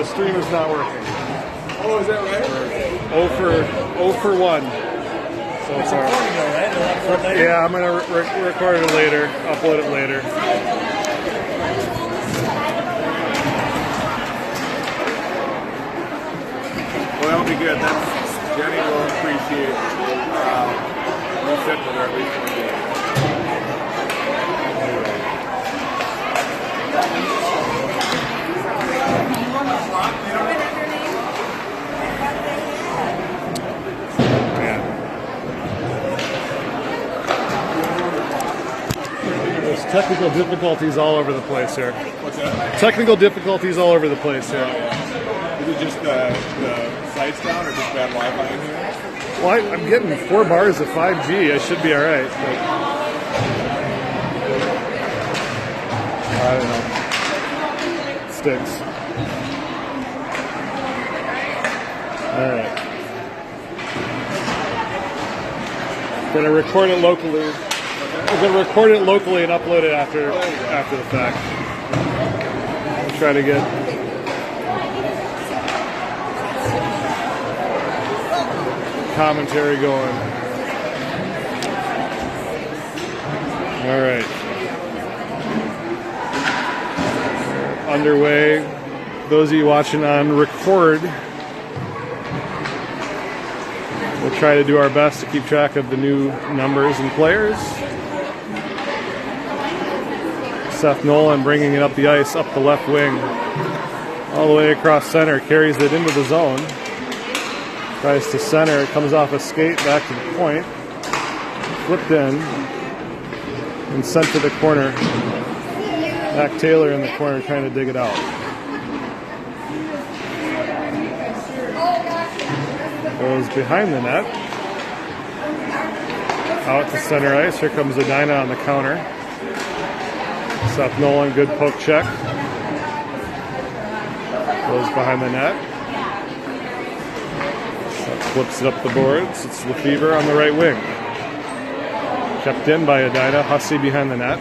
stream is not working. Oh, is that right? 0 for 1. So far. Yeah, I'm gonna record it later. Upload it later. Well, that'll be good. That's, Jenny will appreciate you sitting with her at least one day. There's technical difficulties all over the place here. What's that? Technical difficulties all over the place here. Is it just the sites down or just bad Wi-Fi in here? Well, I'm getting 4 bars of 5G. I should be all right. But I don't know. It stinks. All right. Gonna record it locally. I'm gonna record it locally and upload it after the fact. I'll try to get commentary going. All right. Underway. Those of you watching on record, we'll try to do our best to keep track of the new numbers and players. Seth Nolan bringing it up the ice, up the left wing, all the way across center, carries it into the zone. Tries to center, it comes off a skate back to the point, flipped in, and sent to the corner. Mac Taylor in the corner trying to dig it out. Goes behind the net. Out to center ice, here comes Edina on the counter. Seth Nolan, good poke check. Goes behind the net. Flips it up the boards. It's Lefevre on the right wing. Kept in by Edina. Hussey behind the net.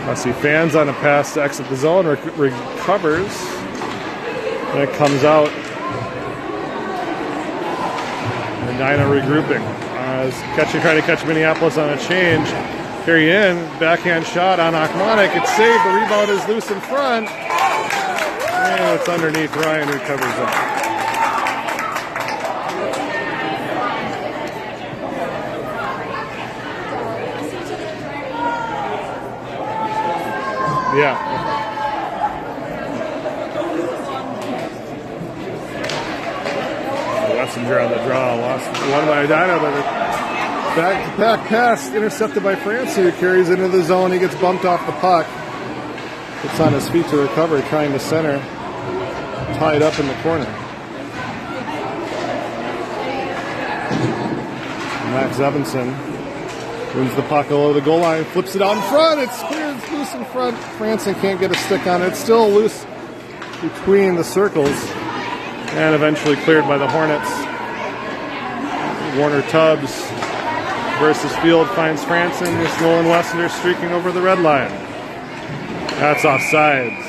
Hussey fans on a pass to exit the zone. Recovers. And it comes out. Edina regrouping. Trying to catch Minneapolis on a change. Carry in. Backhand shot on Achmonic. It's saved. The rebound is loose in front. And it's underneath. Ryan who covers up. Yeah. Wessinger on the draw. Lost one by Edina, but a back pass intercepted by France, who carries into the zone. He gets bumped off the puck. Gets on his feet to recover, trying to center. Tied up in the corner. Max Evanson wins the puck over the goal line, flips it out in front. It's clear, it's loose in front. Franson can't get a stick on it. It's still loose between the circles, and eventually cleared by the Hornets. Warner Tubbs versus Field finds Franson. This Nolan Wessender streaking over the red line. That's offsides.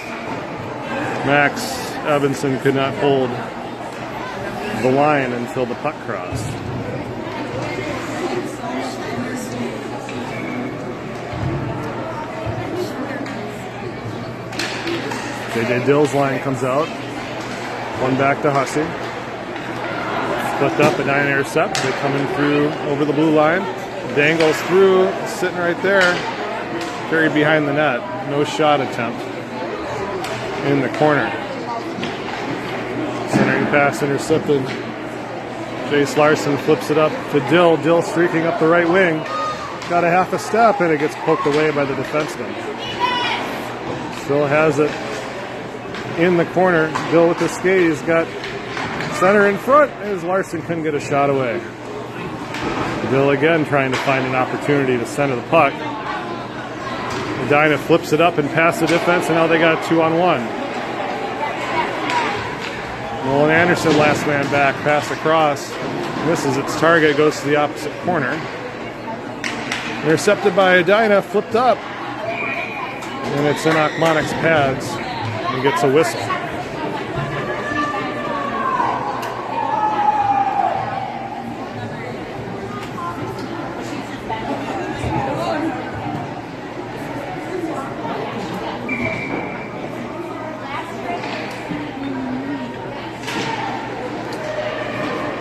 Max Evanson could not hold the line until the puck crossed. J.J. Dill's line comes out. One back to Hussey. Split up, a 9 intercept. They come in through over the blue line. Dangles through, sitting right there. Carried behind the net. No shot attempt in the corner. Centering pass intercepted. Jace Larson flips it up to Dill. Dill streaking up the right wing. Got a half a step, and it gets poked away by the defenseman. Still has it in the corner. Dill with the skate. He's got center in front, as Larson couldn't get a shot away. Dill again trying to find an opportunity to center the puck. Edina flips it up and past the defense, and now they got a 2-on-1. Nolan Anderson, last man back, pass across. Misses its target, goes to the opposite corner. Intercepted by Edina, flipped up. And it's in Akmonic's pads. He gets a whistle.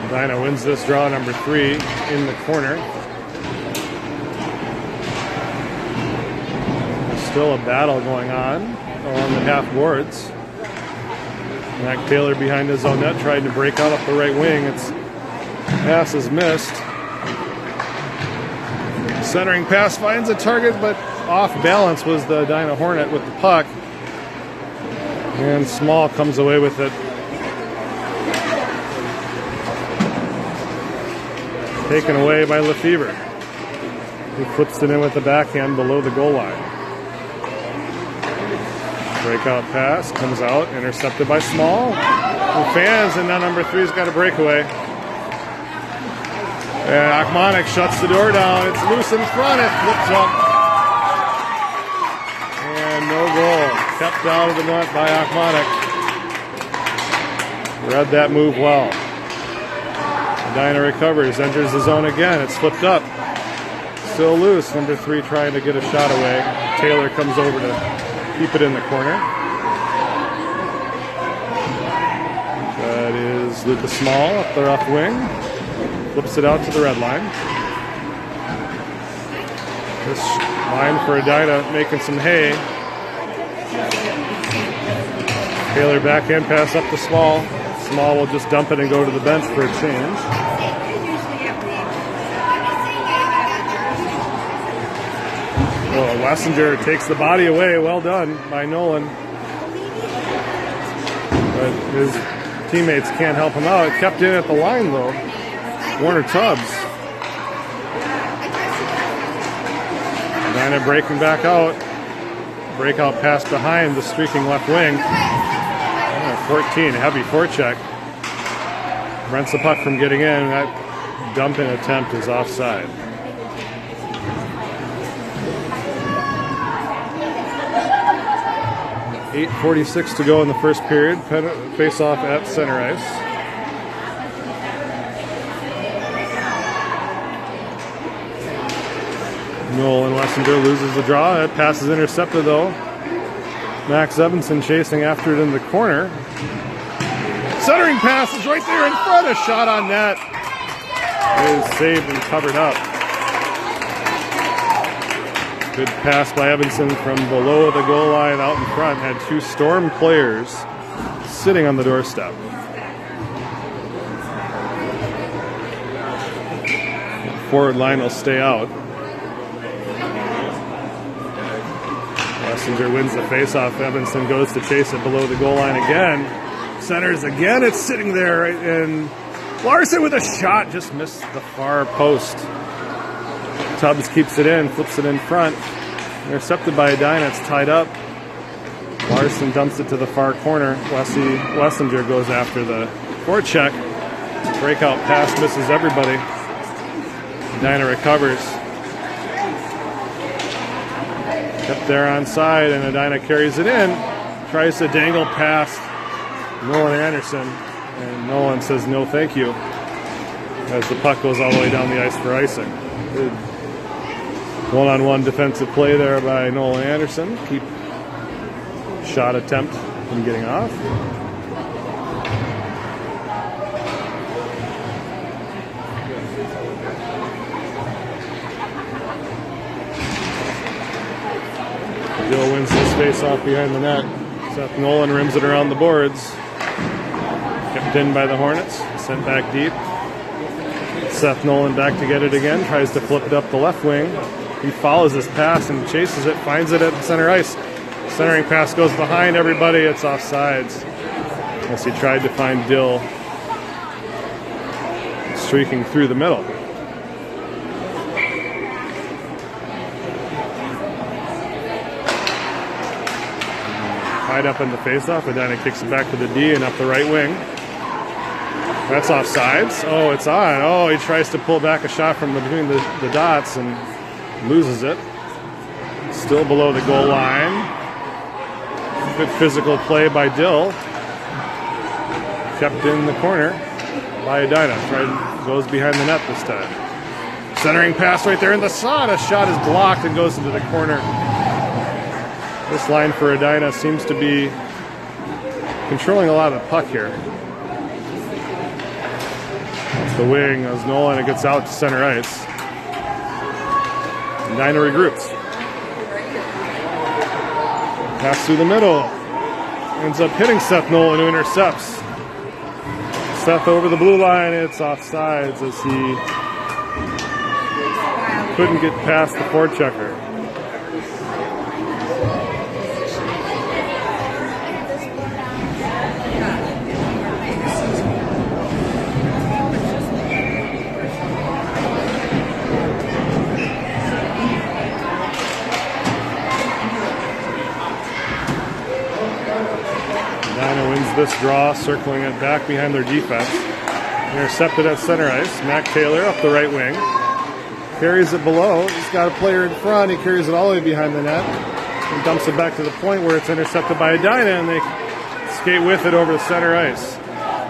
Edina wins this draw number 3 in the corner. There's still a battle going on along the half boards. Mac Taylor behind his own net tried to break out up the right wing. Its pass is missed. Centering pass finds a target, but off balance was the Edina Hornet with the puck. And Small comes away with it. Taken away by Lefevre. He flips it in with the backhand below the goal line. Breakout pass, comes out, intercepted by Small. And fans, and now number 3's got a breakaway. And Akmonic shuts the door down. It's loose in front, it flips up. And no goal. Kept out of the net by Akmonic. Read that move well. Edina recovers, enters the zone again. It's flipped up. Still loose. Number 3 trying to get a shot away. Taylor comes over to keep it in the corner. That is Lucas Small up the left wing. Flips it out to the red line. This line for Edina making some hay. Taylor backhand pass up to Small. Small will just dump it and go to the bench for a change. Oh, Wessinger takes the body away. Well done by Nolan. But his teammates can't help him out. Kept in at the line, though. Warner Tubbs. Edina breaking back out. Breakout pass behind the streaking left wing. 14, heavy forecheck. Prevents the puck from getting in. That dumping attempt is offside. .8:46 to go in the first period. Face off at center ice. Nolan Wessinger loses the draw. That pass is intercepted though. Max Evanson chasing after it in the corner. Centering pass is right there in front. A shot on net. It is saved and covered up. Good pass by Evanson from below the goal line out in front. Had 2 Storm players sitting on the doorstep. Forward line will stay out. Wessinger wins the faceoff. Evanson goes to chase it below the goal line again. Centers again. It's sitting there. And Larson with a shot. Just missed the far post. Tubbs keeps it in. Flips it in front. Intercepted by Edina. It's tied up. Larson dumps it to the far corner. Wessinger goes after the forecheck. Breakout pass misses everybody. Edina recovers. Kept there on side, and Edina carries it in. Tries to dangle past Nolan Anderson, and Nolan says no thank you as the puck goes all the way down the ice for icing. Good one-on-one defensive play there by Nolan Anderson. Keep shot attempt from getting off. Bill wins this face-off behind the net. Seth Nolan rims it around the boards. Kept in by the Hornets. Sent back deep. Seth Nolan back to get it again. Tries to flip it up the left wing. He follows his pass and chases it. Finds it at center ice. Centering pass goes behind everybody. It's offsides. As he tried to find Dill streaking through the middle. Tied up in the faceoff, and then it kicks it back to the D and up the right wing. That's offsides. Oh, it's on. Oh, he tries to pull back a shot from between the dots and loses it. Still below the goal line. Good physical play by Dill. Kept in the corner by Edina. Goes behind the net this time. Centering pass right there in the slot. A shot is blocked and goes into the corner. This line for Edina seems to be controlling a lot of the puck here. That's the wing as Nolan. It gets out to center ice. Edina regroups. Pass through the middle. Ends up hitting Seth Nolan, who intercepts. Seth over the blue line. It's offsides as he couldn't get past the forechecker. Edina wins this draw, circling it back behind their defense. Intercepted at center ice. Mac Taylor up the right wing. Carries it below. He's got a player in front. He carries it all the way behind the net and dumps it back to the point where it's intercepted by Edina, and they skate with it over the center ice.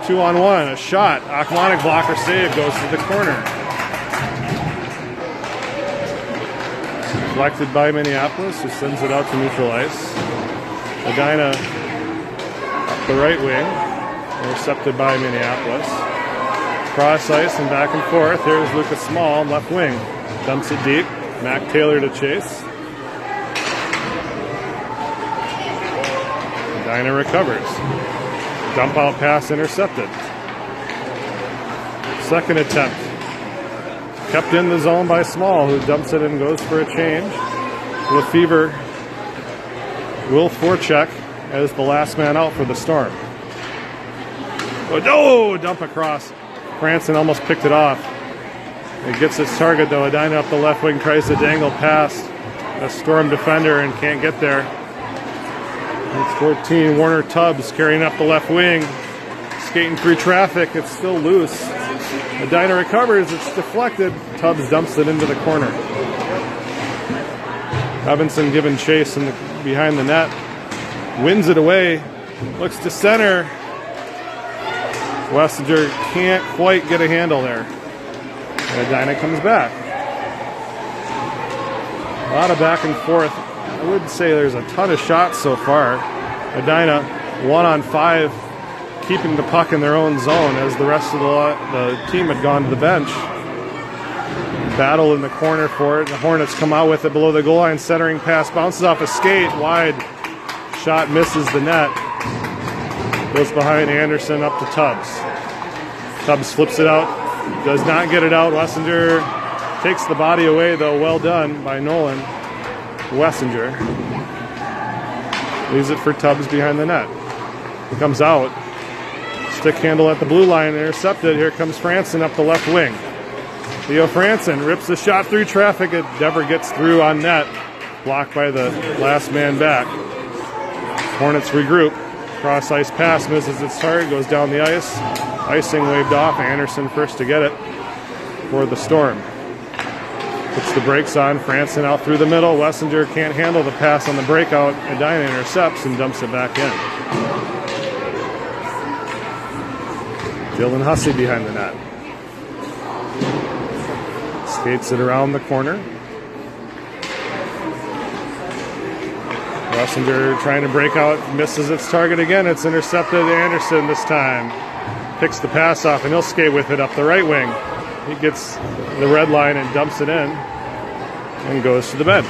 2-on-1. A shot. Achmonic blocker save goes to the corner. Deflected by Minneapolis, who sends it out to neutral ice. Edina up the right wing. Intercepted by Minneapolis. Cross ice and back and forth. Here's Lucas Small, left wing. Dumps it deep. Mac Taylor to chase. Edina recovers. Dump out pass intercepted. Second attempt. Kept in the zone by Small, who dumps it and goes for a change. Lefevre will forecheck as the last man out for the Storm. Oh, no! Dump across. Franson almost picked it off. It gets its target, though. Edina up the left wing tries to dangle past a Storm defender and can't get there. It's 14, Warner Tubbs carrying up the left wing. Skating through traffic. It's still loose. Edina recovers. It's deflected. Tubbs dumps it into the corner. Evanson given chase behind the net. Wins it away. Looks to center. Wessinger can't quite get a handle there. And Edina comes back. A lot of back and forth. I wouldn't say there's a ton of shots so far. Edina 1-on-5, keeping the puck in their own zone as the rest of the team had gone to the bench. Battle in the corner for it. The Hornets come out with it below the goal line. Centering pass bounces off a skate. Wide shot misses the net. Goes behind Anderson up to Tubbs. Tubbs flips it out. Does not get it out. Wessinger takes the body away, though. Well done by Nolan. Wessinger leaves it for Tubbs behind the net. He comes out. Stick handle at the blue line. Intercepted. Here comes Franson up the left wing. Theo Franson rips the shot through traffic. It never gets through on net. Blocked by the last man back. Hornets regroup. Cross ice pass misses its target, goes down the ice. Icing waved off. Anderson first to get it for the Storm. Puts the brakes on. Franson out through the middle. Wessinger can't handle the pass on the breakout. Edina intercepts and dumps it back in. Dylan Hussey behind the net. Skates it around the corner. Wessinger trying to break out, misses its target again. It's intercepted. Anderson this time picks the pass off, and he'll skate with it up the right wing. He gets the red line and dumps it in and goes to the bench.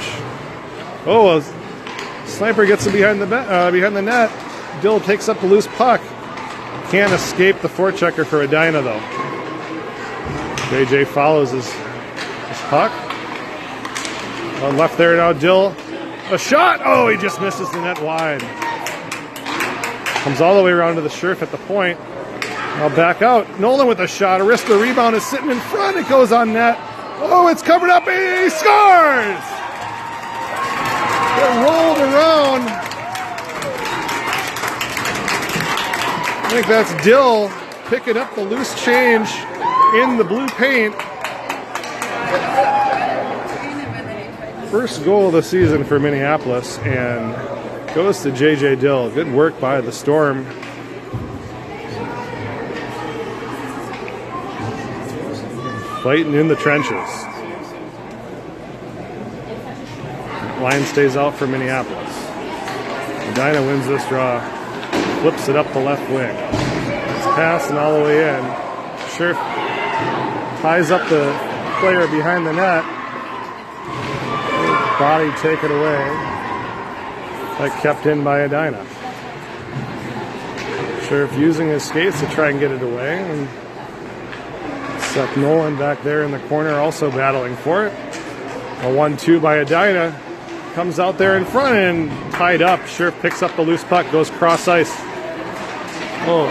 Oh, a sniper gets it behind the net. Dill takes up the loose puck. Can't escape the forechecker for Edina, though. JJ follows his puck. Left there now, Dill. A shot! Oh, he just misses the net wide. Comes all the way around to the Scherf at the point. Now back out. Nolan with a shot. Aristo rebound is sitting in front. It goes on net. Oh, it's covered up. He scores! It rolled around. I think that's Dill picking up the loose change in the blue paint. First goal of the season for Minneapolis, and Goes to J.J. Dill. Good work by the Storm. Fighting in the trenches. Line stays out for Minneapolis. Edina wins this draw. Flips it up the left wing. It's passing all the way in. Scherf ties up the player behind the net. Body taken away. That kept in by Edina. Scherf using his skates to try and get it away. And Seth Nolan back there in the corner also battling for it. A 1-2 by Edina. Comes out there in front and tied up. Scherf picks up the loose puck, goes cross ice. Oh,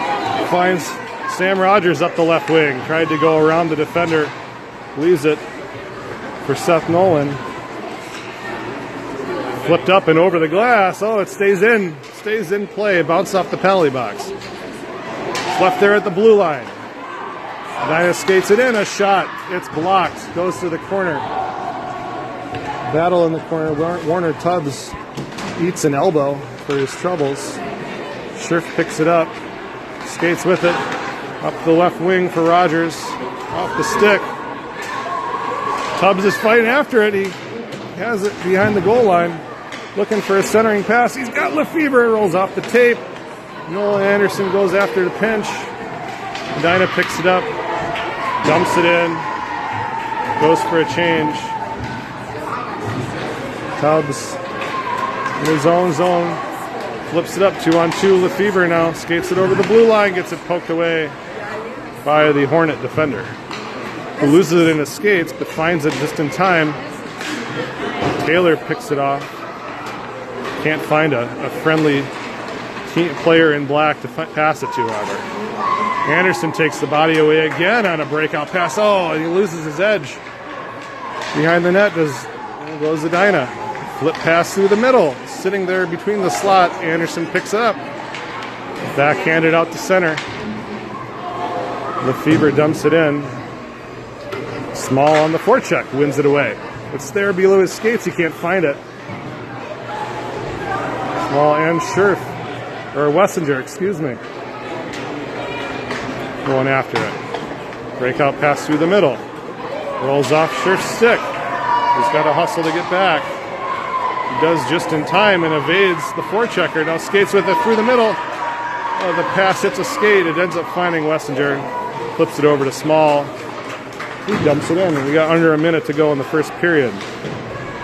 finds Sam Rogers up the left wing. Tried to go around the defender. Leaves it for Seth Nolan. Flipped up and over the glass. Oh, it stays in. Stays in play. Bounced off the penalty box. It's left there at the blue line. Edina skates it in. A shot. It's blocked. Goes to the corner. Battle in the corner. Warner Tubbs eats an elbow for his troubles. Scherf picks it up. Skates with it. Up the left wing for Rogers. Off the stick. Tubbs is fighting after it. He has it behind the goal line. Looking for a centering pass. He's got Lefebvre. Rolls off the tape. Noel Anderson goes after the pinch. Edina picks it up. Dumps it in. Goes for a change. Tubbs in his own zone. Flips it up 2-on-2. Lefebvre now skates it over the blue line. Gets it poked away by the Hornet defender, who loses it in his skates but finds it just in time. Taylor picks it off. Can't find a friendly player in black to pass it to, however. Anderson takes the body away again on a breakout pass. Oh, and he loses his edge. Behind the net goes Edina. Flip pass through the middle. Sitting there between the slot, Anderson picks it up. Backhanded out to center. Lefebvre dumps it in. Small on the forecheck, wins it away. It's there below his skates, he can't find it. Small and Scherf, or Wessinger, excuse me. Going after it. Breakout pass through the middle. Rolls off Scherf's stick. He's got to hustle to get back. He does just in time and evades the forechecker. Now skates with it through the middle. Oh, the pass hits a skate. It ends up finding Wessinger. Flips it over to Small. He dumps it in. We got under a minute to go in the first period.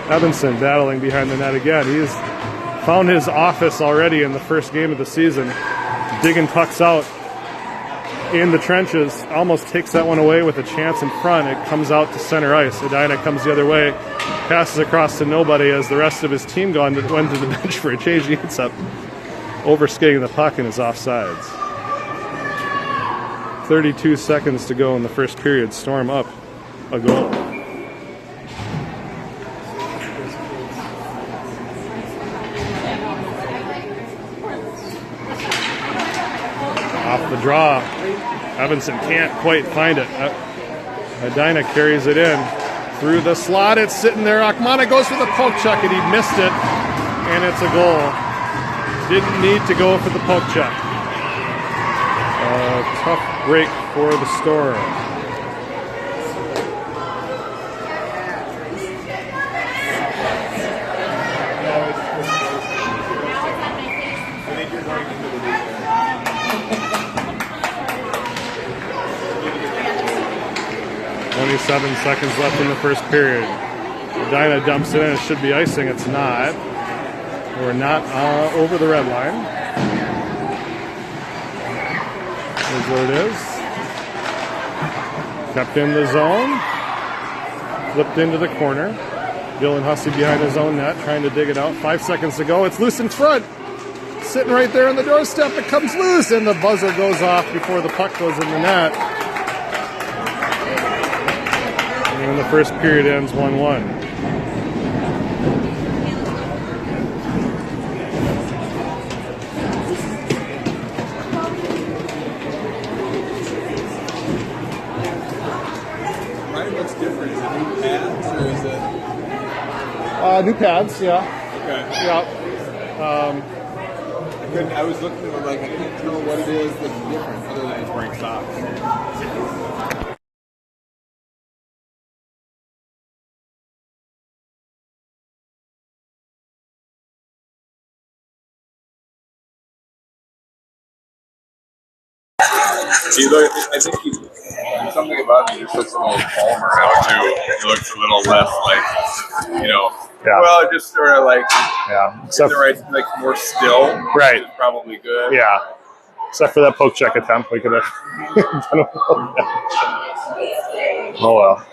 Evanson battling behind the net again. He's found his office already in the first game of the season. Digging pucks out in the trenches. Almost takes that one away with a chance in front. It comes out to center ice. Edina comes the other way. Passes across to nobody as the rest of his team went to the bench for a change. He ends up overskating the puck and is offsides. 32 seconds to go in the first period. Storm up a goal. Off the draw. Evanson can't quite find it. Edina carries it in. Through the slot, it's sitting there. Akmana goes for the poke check, and he missed it, and it's a goal. Didn't need to go for the poke check. Tough break for the Storm. Only 7 seconds left in the first period. Edina dumps it in. It should be icing. It's not. We're not over the red line. Here's what it is. Kept in the zone. Flipped into the corner. Dylan Hussey behind his own net, trying to dig it out. 5 seconds to go. It's loose in front. Sitting right there on the doorstep. It comes loose, and the buzzer goes off before the puck goes in the net. And the first period ends 1-1. Ryan, what's different? Is it new pads or is it? New pads, yeah. Okay. Yeah. couldn't. I was looking at him like I can't tell what it is that's different other than he's wearing socks. He look, I think he's something about him. He just looks a little calmer now too. He looks a little less like, you know. Yeah. Well, just sort of like, Yeah. except the right, like more still. Right. Which is probably good. Yeah. Except for that poke check attempt, we could have done a Oh well.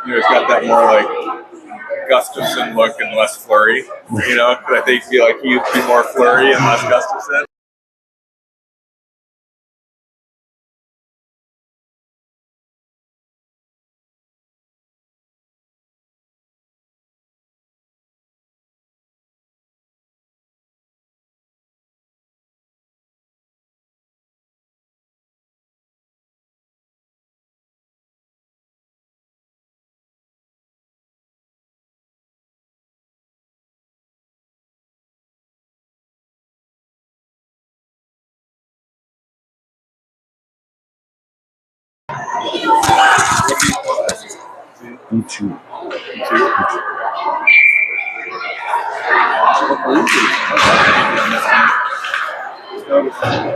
You know, he's got that more like Gustafson look and less flurry. You know, because I think feel like he used to be more flurry and less Gustafson. E2.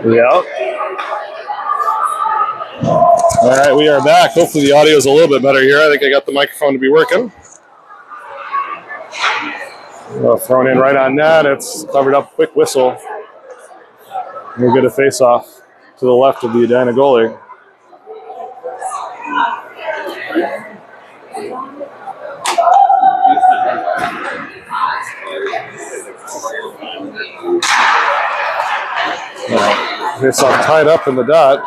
Yeah. All right, we are back. Hopefully the audio is a little bit better here. I think I got the microphone to be working. Thrown in right on net. It's covered up. Quick whistle. We'll get a face-off to the left of the Edina goalie. Face-off tied up in the dot.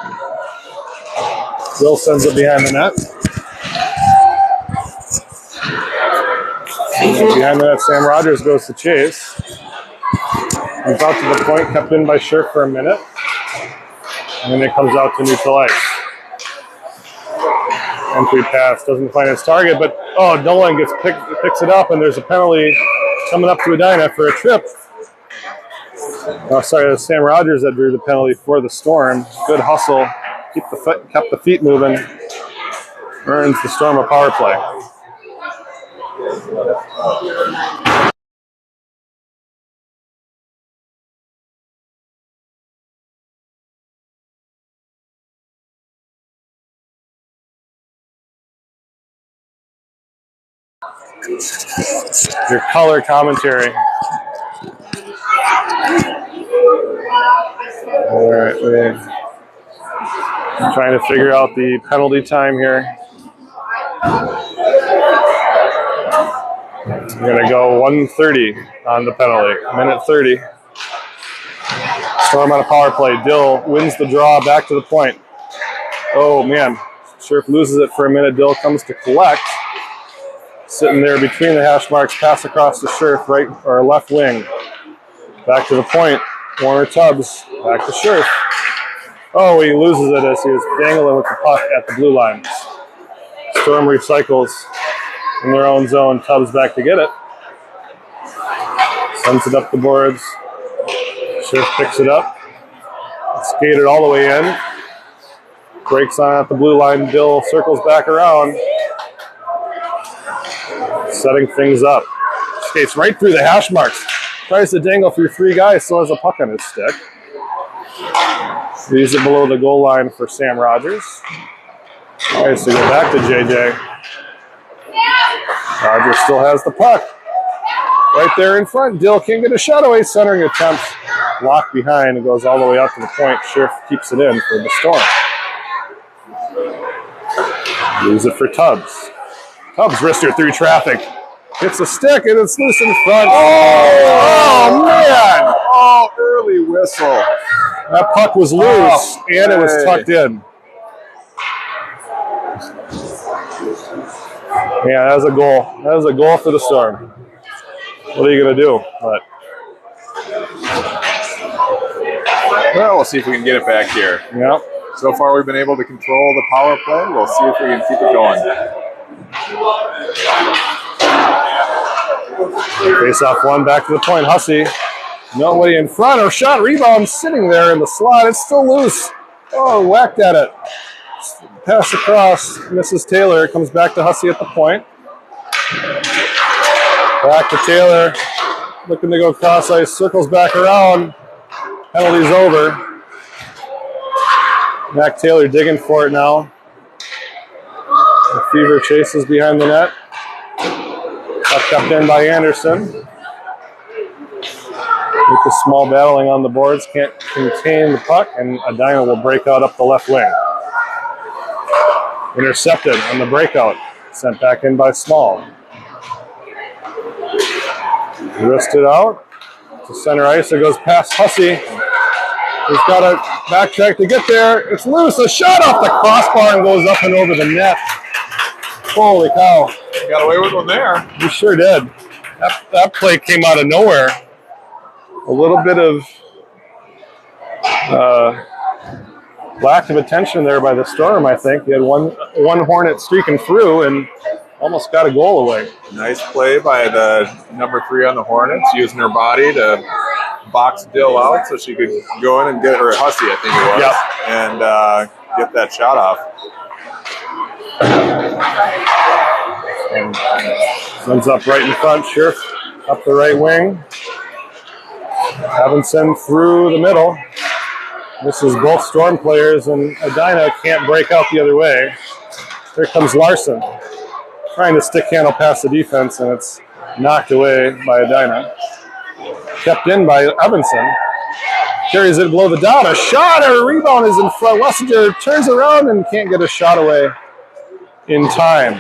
Bill sends it behind the net. Behind the net, Sam Rogers goes to chase. He's out to the point, kept in by Scherf for a minute. And then it comes out to neutral ice. Entry pass, doesn't find its target, but Dolan picks it up, and there's a penalty coming up to Edina for a trip. Sorry, Sam Rogers that drew the penalty for the Storm. Good hustle, kept the feet moving. Earns the Storm a power play. Your color commentary. All right, we're trying to figure out the penalty time here. We're going to go 1:30 on the penalty. Minute 30. Storm on a power play. Dill wins the draw back to the point. Oh, man. Scherf loses it for a minute. Dill comes to collect. Sitting there between the hash marks. Pass across to Scherf, right or left wing. Back to the point. Warner Tubbs. Back to Scherf. Oh, he loses it as he was dangling with the puck at the blue line. Storm recycles in their own zone. Tubbs back to get it. Sends it up the boards. Scherf picks it up. Skated all the way in. Breaks on at the blue line. Dill circles back around. Setting things up. Skates right through the hash marks. Tries to dangle through three guys. Still has a puck on his stick. Leaves it below the goal line for Sam Rogers. Tries to go back to JJ. Rogers still has the puck. Right there in front. Dill can't get a shot away. Centering attempt. Blocked behind. It goes all the way up to the point. Scherf keeps it in for the Storm. Leaves it for Tubbs. Tubbs wrister through traffic. Hits a stick and it's loose in front. Oh man! Oh, early whistle. That puck was loose and it was tucked in. Yeah, that was a goal. That was a goal for the Storm. What are you going to do? But well, we'll see if we can get it back here. yeah. So far, we've been able to control the power play. We'll see if we can keep it going. Face off one, back to the point. Hussey Nobody in front. Or shot, rebound sitting there in the slot. It's still loose. Oh, whacked at it. Pass across. Misses Taylor. Comes back to Hussey at the point. Back to Taylor. Looking to go cross ice. Circles back around. Penalty's over. Mac Taylor digging for it now. The Fever chases behind the net. Kept in by Anderson. With the small battling on the boards, can't contain the puck, and Edina will break out up the left wing. Intercepted on the breakout. Sent back in by Small. Wristed out to center ice. It goes past Hussey. He's got to backtrack to get there. It's loose. A shot off the crossbar and goes up and over the net. Holy cow. Got away with one there. He sure did. That play came out of nowhere. A little bit of lack of attention there by the Storm, I think. He had one Hornet streaking through and almost got a goal away. Nice play by the number 3 on the Hornets, using her body to box Dill out so she could go in and get her, Hussey, I think it was, and get that shot off. Sends up right in front. Schiff up the right wing. Evanson through the middle. This is both Storm players, and Edina can't break out the other way. Here comes Larson, trying to stick handle past the defense, and it's knocked away by Edina. Kept in by Evanson. Carries it below the dot. A shot or a rebound is in front. Wessinger turns around and can't get a shot away in time.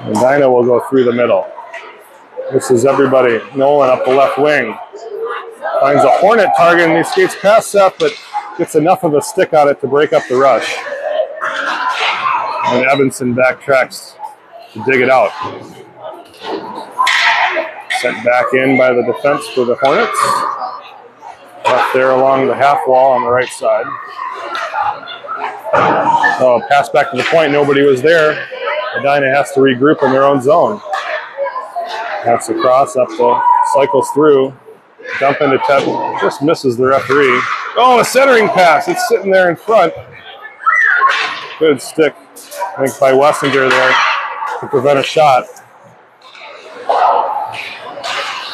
Edina will go through the middle. This is everybody. Nolan up the left wing. Finds a Hornet target and he skates past Seth, but gets enough of a stick on it to break up the rush. And Evanson backtracks to dig it out. Sent back in by the defense for the Hornets. Left there along the half wall on the right side. Oh, pass back to the point. Nobody was there. Edina has to regroup in their own zone. That's across, up the cycles through. Dump into Ted, just misses the referee. Oh, a centering pass. It's sitting there in front. Good stick, I think, by Wessinger there to prevent a shot.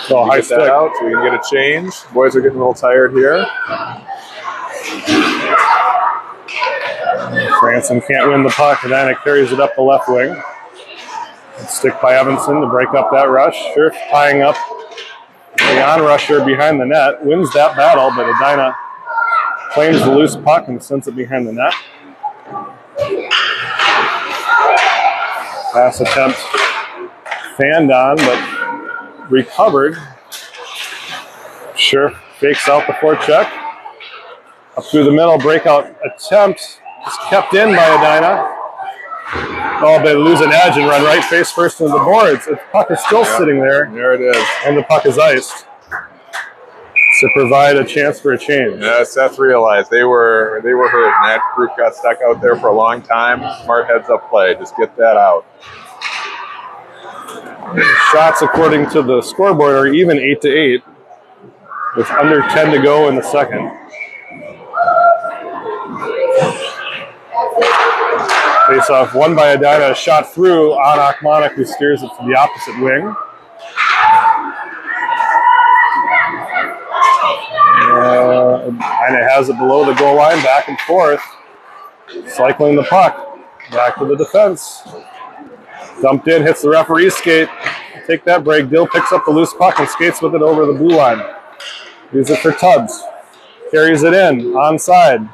So high stick. That out so we can get a change. Boys are getting a little tired here. Franson can't win the puck. Edina carries it up the left wing. Stick by Evanson to break up that rush. Sure, tying up the on-rusher behind the net. Wins that battle, but Edina claims the loose puck and sends it behind the net. Pass attempt fanned on, but recovered. Sure, fakes out the forecheck. Up through the middle, breakout attempt. Is kept in by Edina. Oh, they lose an edge and run right face first into the boards. The puck is still sitting there. There it is. And the puck is iced. To provide a chance for a change. Yeah, Seth realized they were hurt, and that group got stuck out there for a long time. Smart heads-up play. Just get that out. Shots, according to the scoreboard, are even 8-8, with under 10 to go in the second. Face-off won by Edina, a shot through on Akmanik, who steers it to the opposite wing. Edina has it below the goal line, back and forth. Cycling the puck. Back to the defense. Dumped in, hits the referee's skate. Take that break. Dill picks up the loose puck and skates with it over the blue line. Use it for Tubbs. Carries it in, onside.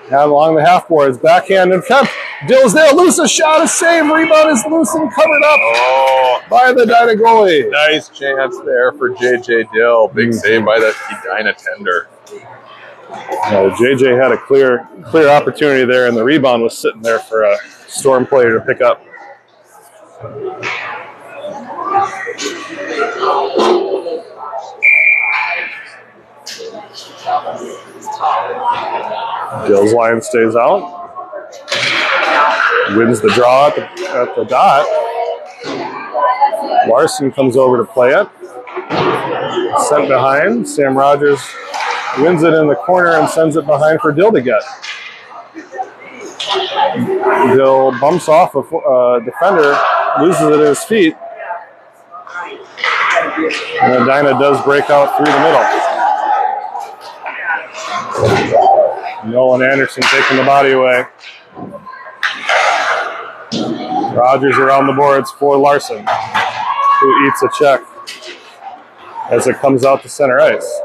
Down along the half boards, backhand and kept. Dill's there, loose, a shot, a save, rebound is loose and covered up by the Edina goalie. Nice chance there for J.J. Dill. Big save by the Edina tender. J.J. had a clear opportunity there, and the rebound was sitting there for a Storm player to pick up. Dill's line stays out. Wins the draw at the dot. Larson comes over to play it. Sent behind. Sam Rogers wins it in the corner and sends it behind for Dill to get. Dill bumps off a defender, loses it at his feet. And Edina does break out through the middle. Nolan Anderson taking the body away. Rogers around the boards for Larson, who eats a check as it comes out to center ice.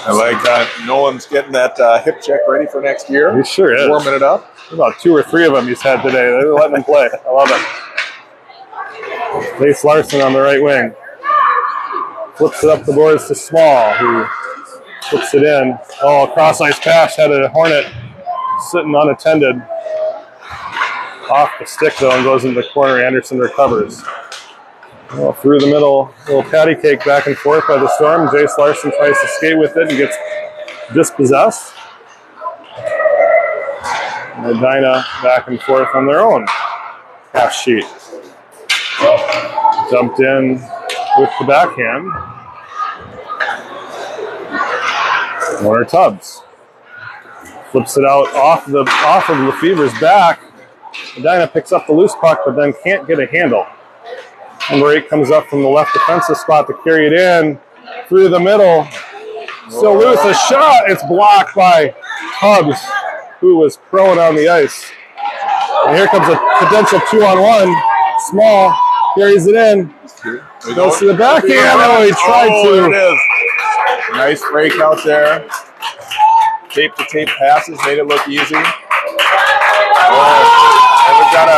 I like that. Nolan's getting that hip check ready for next year. He sure is. Warming it up. About 2 or 3 of them he's had today. They're letting him play. I love it. Lace Larson on the right wing. Flips it up the boards to Small, who puts it in. Oh, cross-ice pass had a Hornet sitting unattended. Off the stick, though, and goes into the corner. Anderson recovers. Well, through the middle, little patty cake back and forth by the Storm. Jace Larson tries to skate with it and gets dispossessed. And Edina back and forth on their own half sheet. Dumped in with the backhand. Warner Tubbs flips it out off of Lefebvre's back. Edina picks up the loose puck, but then can't get a handle. Number 8 comes up from the left defensive spot to carry it in through the middle. Still loose, a shot. It's blocked by Tubbs, who was prone on the ice. And here comes a potential 2-on-1. Small carries it in. Goes to the backhand. Oh, he tried to. There it is. Nice break out there. Tape-to-tape passes made it look easy. Oh, and we've got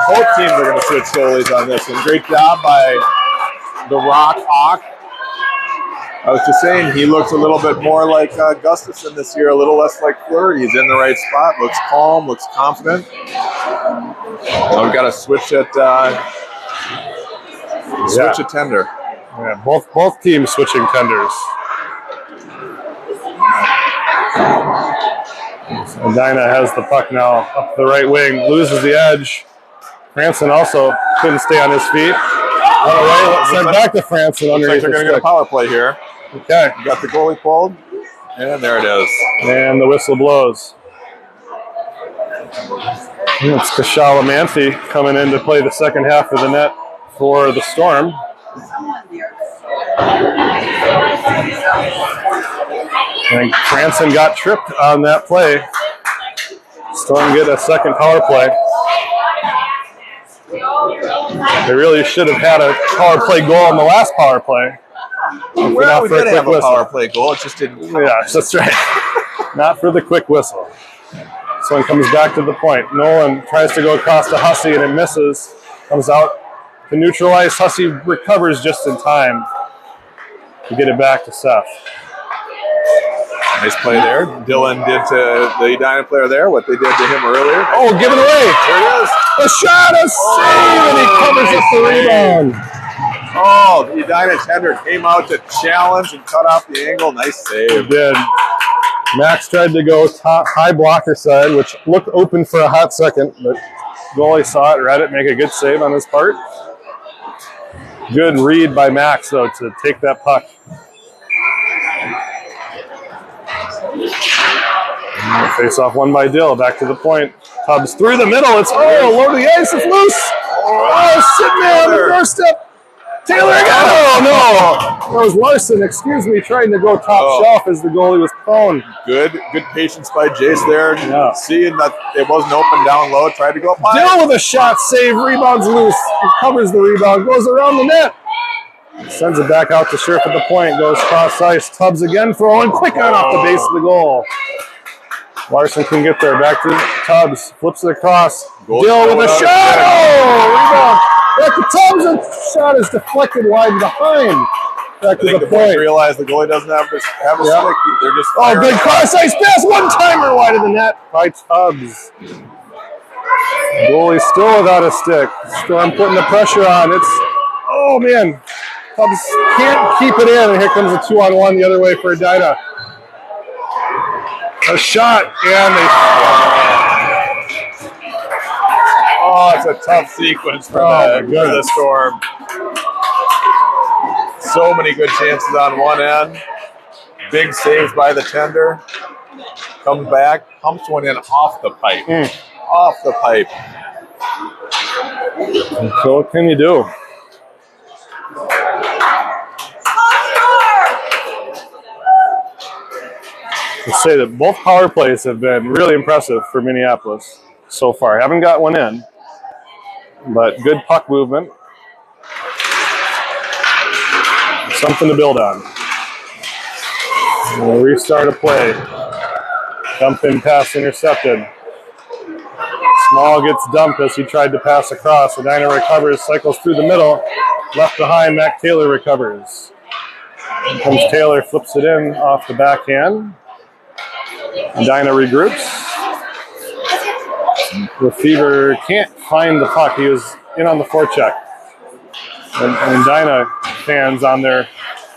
both teams are going to switch goalies on this one. Great job by the Rock Hawk. I was just saying, he looks a little bit more like Gustafson this year, a little less like Fleury. He's in the right spot, looks calm, looks confident. So we've got to switch at tender. Yeah, both teams switching tenders. Edina has the puck now up the right wing, loses the edge. Franson also couldn't stay on his feet. Run away, sent back to Franson underneath. Looks like they're going to get a power play here. Okay. You got the goalie pulled, and there it is. And the whistle blows. It's Kashala Manthe coming in to play the second half of the net for the Storm. I think Franson got tripped on that play. Storm get a second power play. They really should have had a power play goal in the last power play. Well, we did have a power play goal. It just didn't count. Yeah, that's right. Not for the quick whistle. This one comes back to the point. Nolan tries to go across to Hussey and it misses. Comes out to neutralize. Hussey recovers just in time to get it back to Seth. Nice play there. Dylan did to the Edina player there what they did to him earlier. Oh, give it away. There it is. A shot, a save, and he covers up the rebound. Oh, the Edina tender came out to challenge and cut off the angle. Nice save. He did. Max tried to go top high blocker side, which looked open for a hot second, but goalie saw it, read it, make a good save on his part. Good read by Max, though, to take that puck. Face off one by Dill, back to the point. Tubbs through the middle. It's low to the ice. It's loose. Oh, sitting there on the doorstep. Taylor again. Oh, no. That was Larson, excuse me, trying to go top shelf as the goalie was prone. Good patience by Jace there. Yeah. Seeing that it wasn't open down low, tried to go up high. Dill with a shot, save, rebounds loose. He covers the rebound, goes around the net. Sends it back out to Scherf at the point, goes cross ice. Tubbs again throwing quick on off the base of the goal. Larson can get there. Back to Tubbs. Flips it across. Dill with a shot. Oh, rebound. Back to Tubbs. And shot is deflected wide behind. Back to the point. Realize the goalie doesn't have a stick. They're just big cross ice pass. One timer wide of the net by Tubbs. Goalie still without a stick. Storm putting the pressure on. Oh man. Tubbs can't keep it in. And here comes a 2-on-1 the other way for Edina. A shot, and they... That's a tough sequence for, Oh, the Storm. So many good chances on one end. Big saves by the tender. Comes back, pumps one in off the pipe. Off the pipe. So what can you do? Let's say that both power plays have been really impressive for Minneapolis so far. Haven't got one in, but good puck movement. Something to build on. We'll restart a play. Dump in pass intercepted. Small gets dumped as he tried to pass across. Edina recovers, cycles through the middle. Left behind, Mac Taylor recovers. Here comes Taylor, flips it in off the backhand. Edina regroups. Lefevre can't find the puck. He was in on the forecheck. And Edina fans on their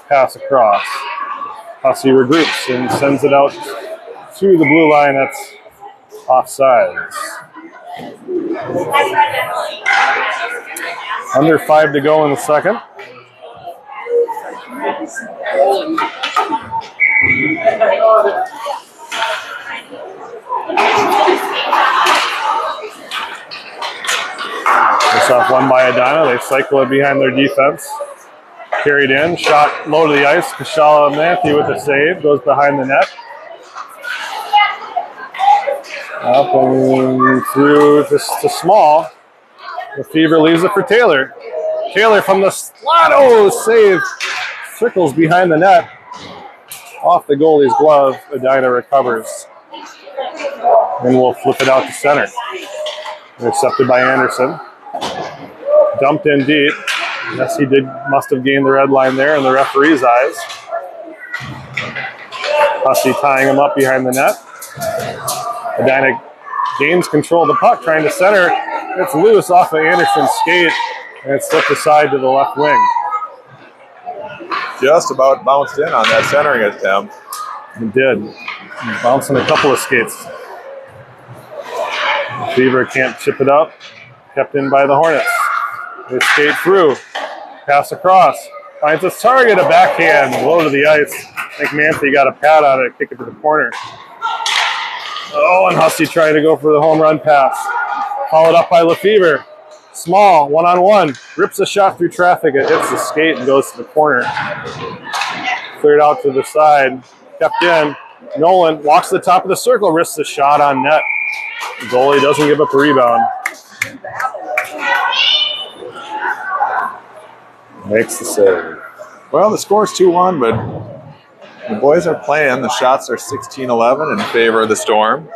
pass across. Hussey regroups and sends it out to the blue line. That's offsides. Under 5 to go in the second. This off one by Edina. They cycle it behind their defense. Carried in, shot low to the ice. Kashala Matthew with a save, goes behind the net. Up and through to Small. Lefevre leaves it for Taylor. Taylor from the slot. Oh, save. Circles behind the net. Off the goalie's glove. Edina recovers. And we'll flip it out to center. Intercepted by Anderson. Dumped in deep. Yes, he must have gained the red line there in the referee's eyes. Hussey tying him up behind the net. Edina gains control of the puck, trying to center. It's loose off of Anderson's skate, and it's slipped aside to the left wing. Just about bounced in on that centering attempt. It did. Bouncing a couple of skates. Lefevre can't chip it up. Kept in by the Hornets. They skate through. Pass across. Finds its target, a backhand, low to the ice. I think Manthey got a pad on it, kick it to the corner. Oh, and Hussey trying to go for the home run pass. Followed up by Lefevre. Small, one-on-one. Rips a shot through traffic. It hits the skate and goes to the corner. Cleared out to the side. Kept in. Nolan walks to the top of the circle, risks a shot on net. The goalie doesn't give up a rebound. Makes the save. Well, the score's 2-1, but the boys are playing. The shots are 16-11 in favor of the Storm.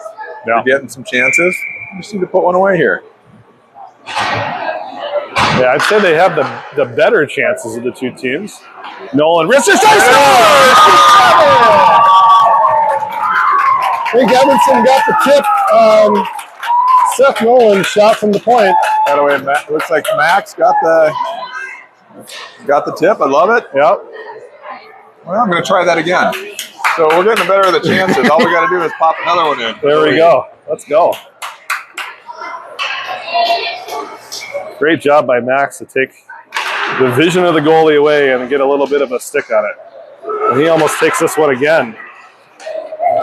Yeah. They're getting some chances. We just need to put one away here. Yeah, I'd say they have the better chances of the two teams. Nolan risks a shot. I think Evanson got the tip on Seth Nolan's shot from the point. By the way, looks like Max got the tip. I love it. Yep. Well, I'm going to try that again. So we're getting the better of the chances. All we got to do is pop another one in. There we go. Let's go. Great job by Max to take the vision of the goalie away and get a little bit of a stick on it. And he almost takes this one again.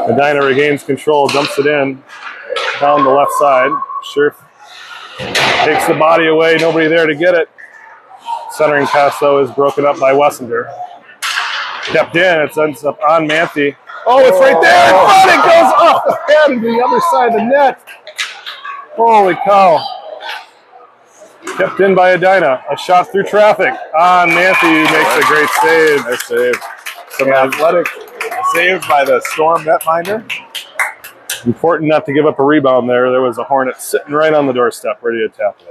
Edina regains control, dumps it in down the left side. Scherf takes the body away, nobody there to get it. Centering pass, though, is broken up by Wessinger. Kept in, it ends up on Manthey. Oh, it's right there in front. It goes off the pad into the other side of the net. Holy cow. Kept in by Edina. A shot through traffic on Manthey, who makes a great save. Nice save. Some athletic save by the Storm netminder. Important not to give up a rebound there. There was a Hornet sitting right on the doorstep ready to tap it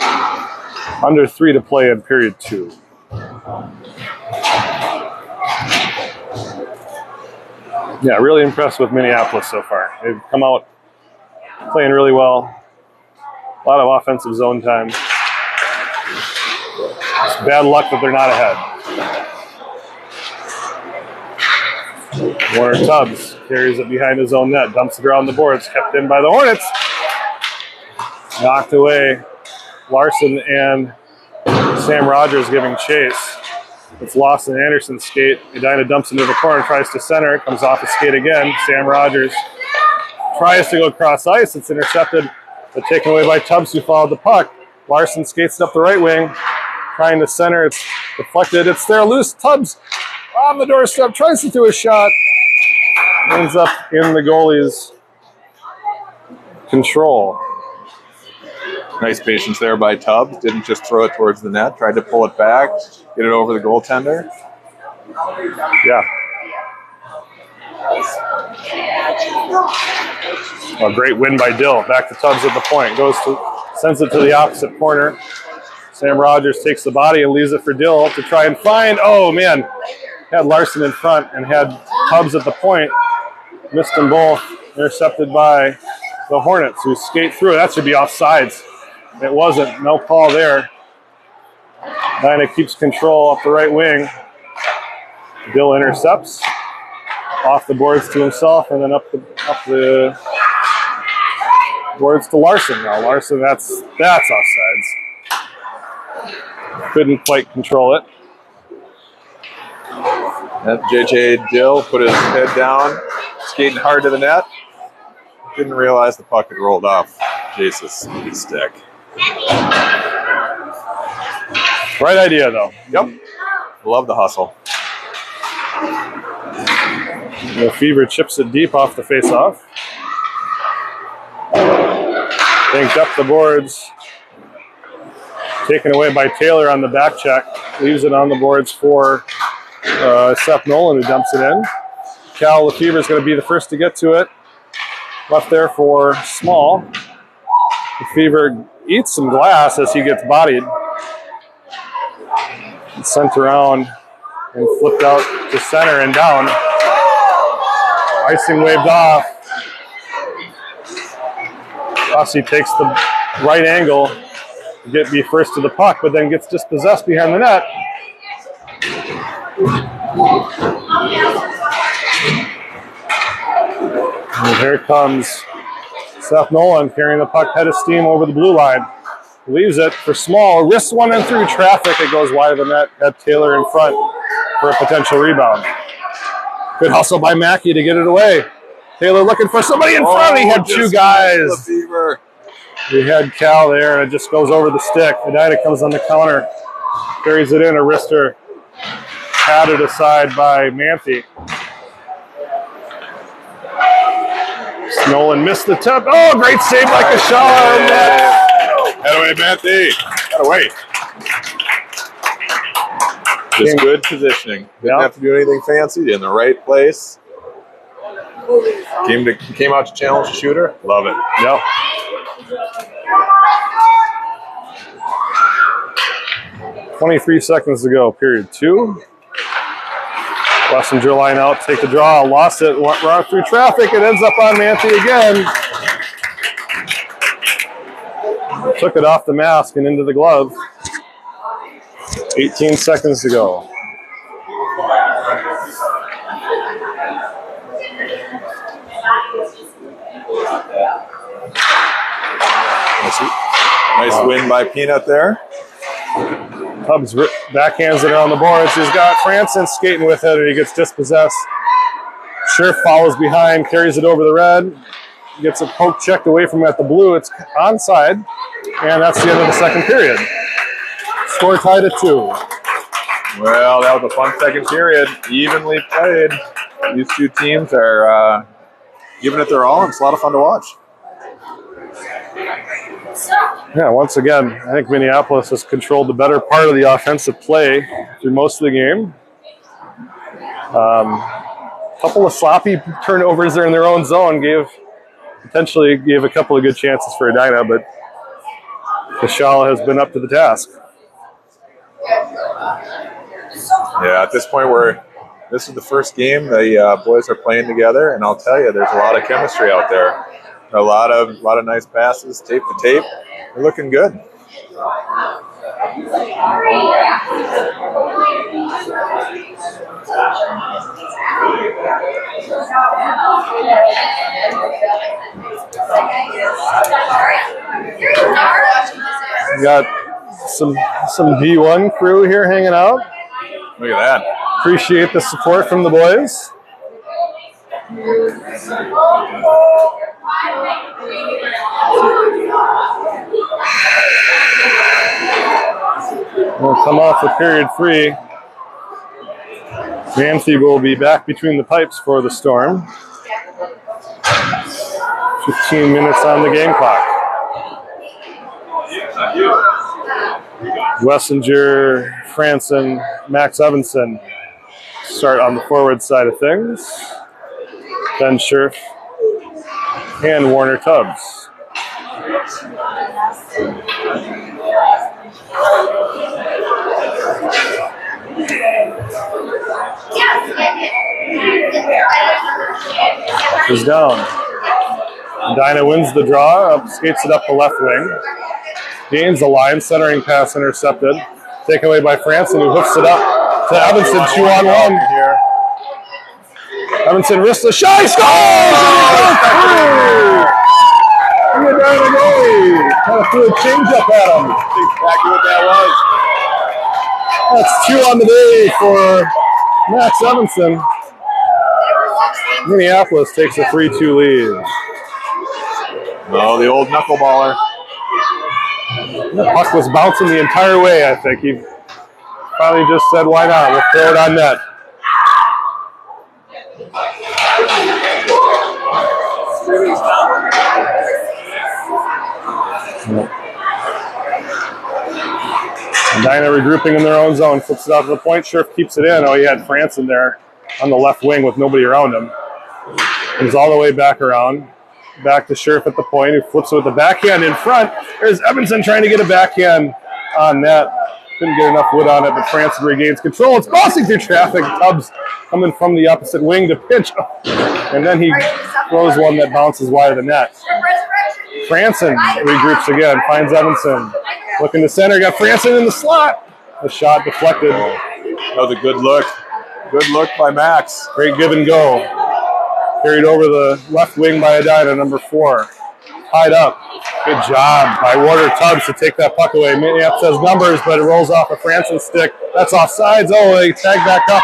out. Under 3 to play in period 2. Yeah, really impressed with Minneapolis so far. They've come out playing really well. A lot of offensive zone time. It's bad luck that they're not ahead. Warner Tubbs carries it behind his own net, dumps it around the boards, kept in by the Hornets. Knocked away. Larson and Sam Rogers giving chase. It's lost in Anderson's skate. Edina dumps into the corner, tries to center, comes off his skate again. Sam Rogers tries to go across ice. It's intercepted, but taken away by Tubbs, who followed the puck. Larson skates up the right wing, trying to center. It's deflected. It's there loose. Tubbs on the doorstep, tries to do a shot. Ends up in the goalie's control. Nice patience there by Tubbs. Didn't just throw it towards the net. Tried to pull it back, get it over the goaltender. Yeah. A great win by Dill. Back to Tubbs at the point. Sends it to the opposite corner. Sam Rogers takes the body and leaves it for Dill to try and find. Oh, man. Had Larson in front and had Tubbs at the point. Missed them both. Intercepted by the Hornets, who skate through it. That should be offsides. It wasn't. No call there. Edina keeps control up the right wing. Dill intercepts. Off the boards to himself, and then up the boards to Larson. Now Larson, that's offsides. Couldn't quite control it. And JJ Dill put his head down, skating hard to the net. Didn't realize the puck had rolled off Jace's stick. Right idea, though. Yep. Love the hustle. Lefevre chips it deep off the face-off. Banked up the boards. Taken away by Taylor on the back check. Leaves it on the boards for Seth Nolan, who dumps it in. Cal Lefevre is going to be the first to get to it. Left there for Small. Lefevre eats some glass as he gets bodied. It's sent around and flipped out to center and down. Icing waved off. Rossi takes the right angle to be first to the puck, but then gets dispossessed behind the net. And here comes Seth Nolan carrying the puck head of steam over the blue line. Leaves it for Small. Wrists one in through traffic. It goes wide of the net. Had Taylor in front for a potential rebound. Good hustle by Mackey to get it away. Taylor looking for somebody in front. He had two guys. We had Cal there, and it just goes over the stick. Edina comes on the counter. Carries it in. A wrister. Patted aside by Manthe. Nolan missed the tip. Oh, great save by Kashala. Head away, Manthe. Head away. Just good positioning. Didn't have to do anything fancy. In the right place. Came out to challenge the shooter. Love it. Yep. .23 seconds to go, period 2. Wessinger line out, take the draw, lost it, went right through traffic, it ends up on Manthe again. Took it off the mask and into the glove. 18 seconds to go. Nice win by Peanut there. Tubbs backhands it on the boards. He's got Franson skating with it, and he gets dispossessed. Scherf follows behind, carries it over the red. Gets a poke checked away from him at the blue. It's onside, and that's the end of the second period. Score tied at 2. Well, that was a fun second period. Evenly played. These two teams are giving it their all, and it's a lot of fun to watch. Yeah, once again, I think Minneapolis has controlled the better part of the offensive play through most of the game. A couple of sloppy turnovers there in their own zone potentially gave a couple of good chances for Edina, but Kashala has been up to the task. Yeah, at this point, this is the first game the boys are playing together, and I'll tell you, there's a lot of chemistry out there. A lot of nice passes, tape to tape. They're looking good. We got some D1 crew here hanging out. Look at that. Appreciate the support from the boys. We'll come off of period 3. Ramsey will be back between the pipes for the Storm. 15 minutes on the game clock. Wessinger, Franson, Max Evanson start on the forward side of things. Ben Scherf and Warner Tubbs. Is down. Edina wins the draw, skates it up the left wing. Gains the line, centering pass intercepted. Taken away by Franson, who hooks it up to Evanson, 2-on-1 here. Evanson wrists the shot, he scores! The Edina goalie kind of threw a change-up at him. That's exactly what that was. That's 2 on the day for Max Evanson. Minneapolis takes a 3-2 lead. Oh, the old knuckleballer. The puck was bouncing the entire way, I think. He probably just said, why not? We'll throw it on net. Edina regrouping in their own zone, flips it out to the point. Scherf keeps it in. Oh, he had Franson there on the left wing with nobody around him. He's all the way back around. Back to Scherf at the point, who flips it with the backhand in front. There's Evanson trying to get a backhand on net. Couldn't get enough wood on it, but Franson regains control. It's crossing through traffic. Tubbs coming from the opposite wing to pinch. And then he throws one that bounces wide of the net. Franson regroups again, finds Evanson. Looking to center, got Franson in the slot. The shot deflected. That was a good look. Good look by Max. Great give and go. Carried over the left wing by Edina, number 4. Tied up. Good job by Warner Tubbs to take that puck away. Minneapolis has numbers, but it rolls off a Franson stick. That's offsides. Oh, they tag back up.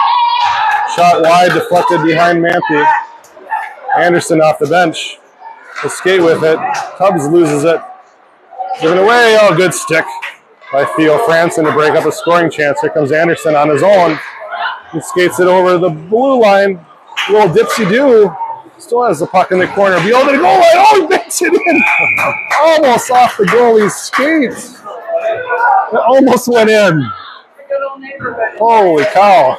Shot wide, deflected behind Mampy. Anderson off the bench. Will skate with it. Tubbs loses it. Given away. Oh, good stick by Theo Franson to break up a scoring chance. Here comes Anderson on his own. He skates it over the blue line. A little dipsy-do. Still has the puck in the corner. Be over the goal line. Oh, he banks it in. Almost off the goalie's skates. It almost went in. Holy cow.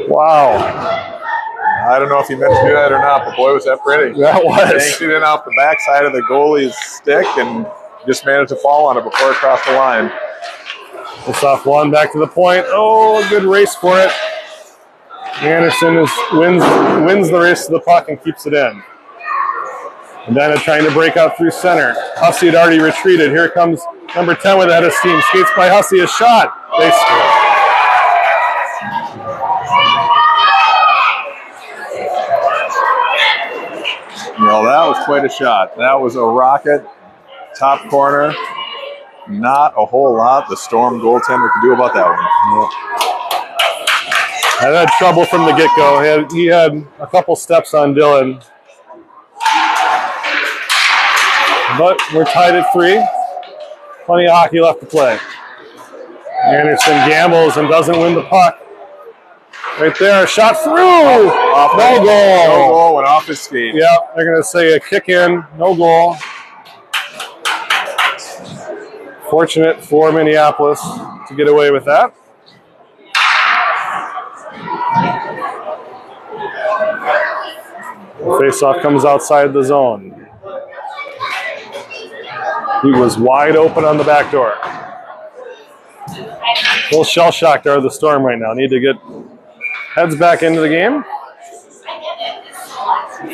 Wow. I don't know if he meant to do that or not, but boy, was that pretty. That was. Banked it in off the backside of the goalie's stick and just managed to fall on it before it crossed the line. It's off one, back to the point. Oh, a good race for it. Anderson wins the race to the puck and keeps it in. Edina trying to break out through center. Hussey had already retreated. Here comes number 10 with a head of steam. Skates by Hussey, a shot. They score. Well, that was quite a shot. That was a rocket, top corner. Not a whole lot the Storm goaltender could do about that one. I had trouble from the get-go. He had a couple steps on Dylan. But we're tied at 3. Plenty of hockey left to play. Anderson gambles and doesn't win the puck. Right there, shot through. No goal. No goal, went off his skate. Yeah, they're going to say a kick in, no goal. Fortunate for Minneapolis to get away with that. Faceoff comes outside the zone. He was wide open on the back door. A little shell-shocked are the Storm right now. Need to get heads back into the game.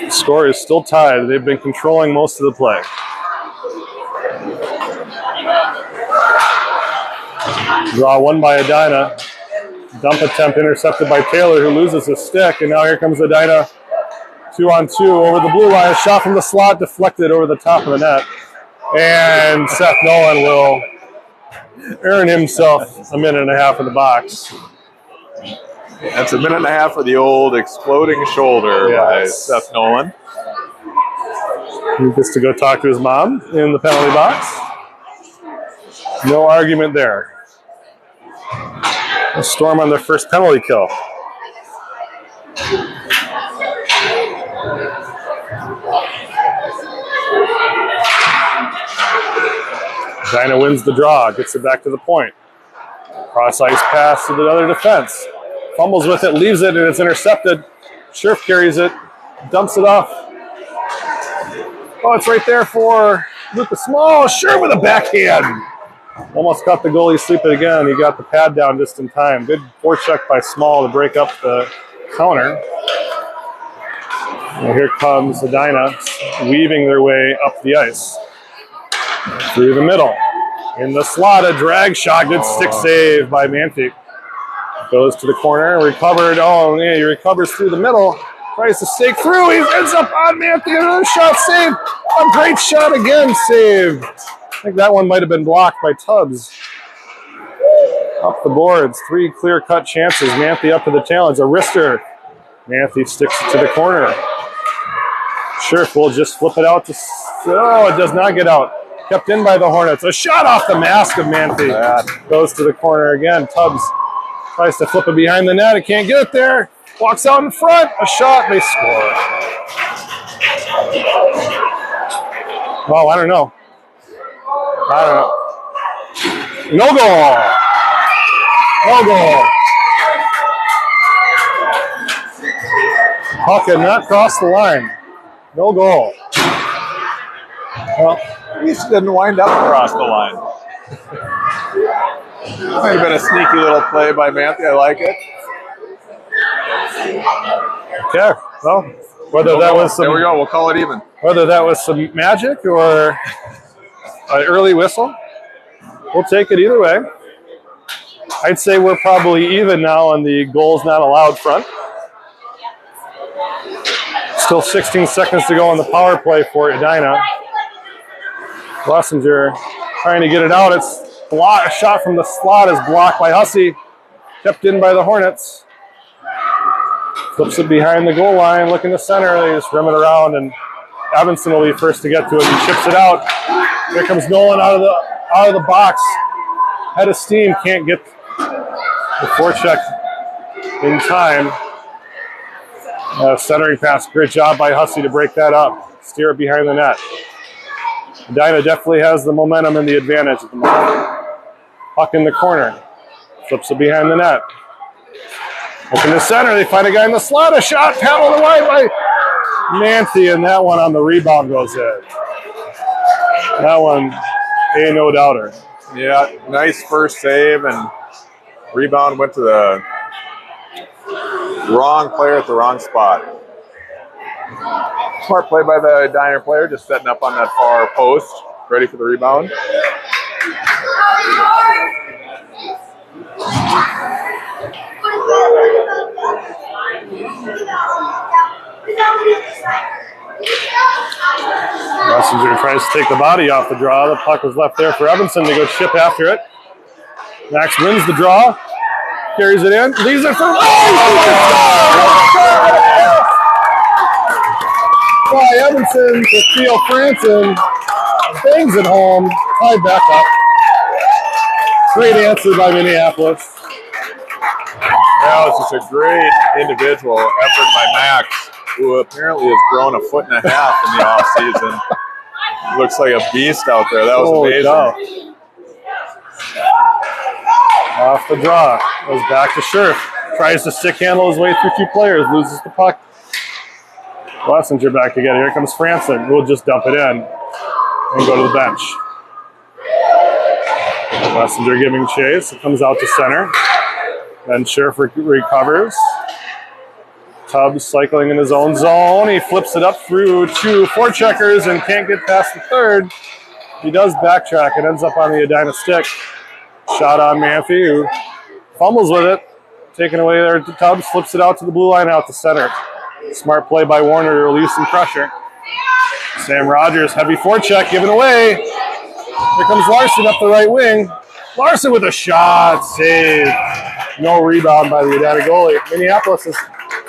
The score is still tied. They've been controlling most of the play. Draw one by Edina. Dump attempt intercepted by Taylor, who loses his stick. And now here comes Edina 2-on-2 over the blue line. A shot from the slot deflected over the top of the net. And Seth Nolan will earn himself a minute and a half in the box. That's a minute and a half for the old exploding shoulder by Seth Nolan. He gets to go talk to his mom in the penalty box. No argument there. A Storm on their first penalty kill. Edina wins the draw, gets it back to the point. Cross ice pass to the other defense. Fumbles with it, leaves it, and it's intercepted. Scherf carries it, dumps it off. Oh, it's right there for Lucas Small. Scherf with a backhand. Almost caught the goalie sleeping again. He got the pad down just in time. Good forecheck by Small to break up the counter. And here comes Edina weaving their way up the ice. Through the middle. In the slot, a drag shot. Good stick save by Manfi. Goes to the corner, recovered. Oh, yeah, he recovers through the middle. Tries to stake through. He ends up on Manfi. Another shot saved. A great shot again saved. I think that one might have been blocked by Tubbs. Up the boards. 3 clear-cut chances. Manfi up to the challenge. A wrister. Manfi sticks it to the corner. Scherf will just flip it out to... Oh, it does not get out. Kept in by the Hornets. A shot off the mask of Manfi. Goes to the corner again. Tubbs tries to flip it behind the net. It can't get it there. Walks out in front. A shot. They score. Oh, I don't know. No goal. No goal. Puck had not crossed the line. No goal. Well, at least it didn't wind up across the line. Might have been a sneaky little play by Manfi. I like it. Okay. Well, whether that was some, there we go. We'll call it even. Whether that was some magic or an early whistle, we'll take it either way. I'd say we're probably even now on the goals not allowed front. Still 16 seconds to go on the power play for Edina. Blessinger trying to get it out. It's blocked. A shot from the slot is blocked by Hussey. Kept in by the Hornets. Flips it behind the goal line, looking to center. They just rim it around, and Evanson will be first to get to it. He chips it out. Here comes Nolan out of the box. Head of steam, can't get the forecheck in time. Centering pass, great job by Hussey to break that up. Steer it behind the net. Edina definitely has the momentum and the advantage at the moment. Puck in the corner. Flips it behind the net. Up in the center, they find a guy in the slot. A shot paddled away by Manfi, and that one on the rebound goes in. That one, ain't no doubter. Yeah, nice first save, and rebound went to the wrong player at the wrong spot. Smart play by the Edina player, just setting up on that far post, ready for the rebound. Messenger tries to take the body off the draw. The puck was left there for Evanson to go chip after it. Max wins the draw, carries it in, leaves it for by Evanson to Theo Franson. Bangs it home, tied back up. Great answer by Minneapolis. That was just a great individual effort by Max, who apparently has grown 1.5 feet in the offseason. Looks like a beast out there. That was amazing. Cow. Off the draw. Goes back to Scherf. Tries to stick handle his way through 2 players. Loses the puck. Blessinger back again. Here comes Franson. We'll just dump it in and go to the bench. Blessinger giving chase. It comes out to center. Then Scherf recovers. Tubbs cycling in his own zone. He flips it up through 2 forecheckers and can't get past the third. He does backtrack. It ends up on the Edina stick. Shot on Manfi, who fumbles with it. Taken away there to Tubbs. Flips it out to the blue line, out to center. Smart play by Warner to relieve some pressure. Sam Rogers, heavy forecheck given away. Here comes Larson up the right wing. Larson with a shot, save. No rebound by the Edina goalie. Minneapolis has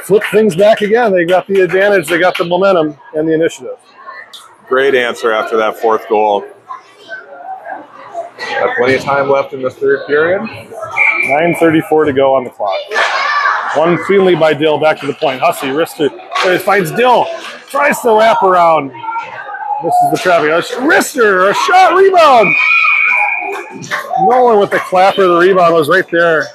flipped things back again. They got the advantage, they got the momentum and the initiative. Great answer after that fourth goal. Got plenty of time left in this third period. 9:34 to go on the clock. One cleanly by Dill, back to the point. Hussey, wristed, finds Dill, tries to wrap around. This is the traffic. Wrister, a shot, rebound. Nolan with the clapper, the rebound was right there.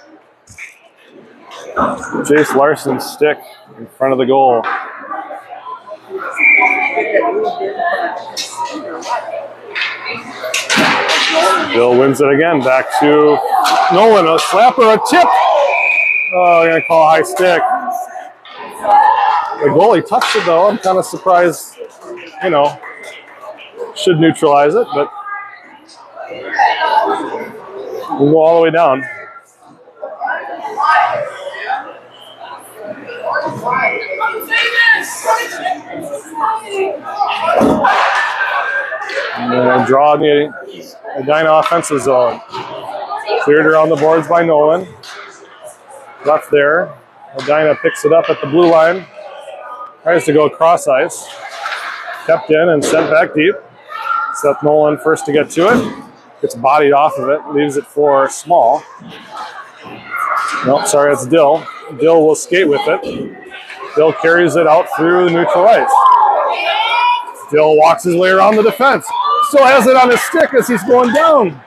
Jace Larson's stick in front of the goal. Bill wins it again. Back to Nolan. A slapper, a tip. Oh, they're going to call a high stick. The goalie touched it, though. I'm kind of surprised. You know, should neutralize it, but we'll go all the way down. And draw in the Edina offensive zone. Cleared around the boards by Nolan. Left there. Edina picks it up at the blue line. Tries to go cross ice. Kept in and sent back deep. Seth Nolan first to get to it. Gets bodied off of it. Leaves it for Small. Nope, sorry, it's Dill. Dill will skate with it. Dill carries it out through the neutral ice. Dill walks his way around the defense. Still has it on his stick as he's going down.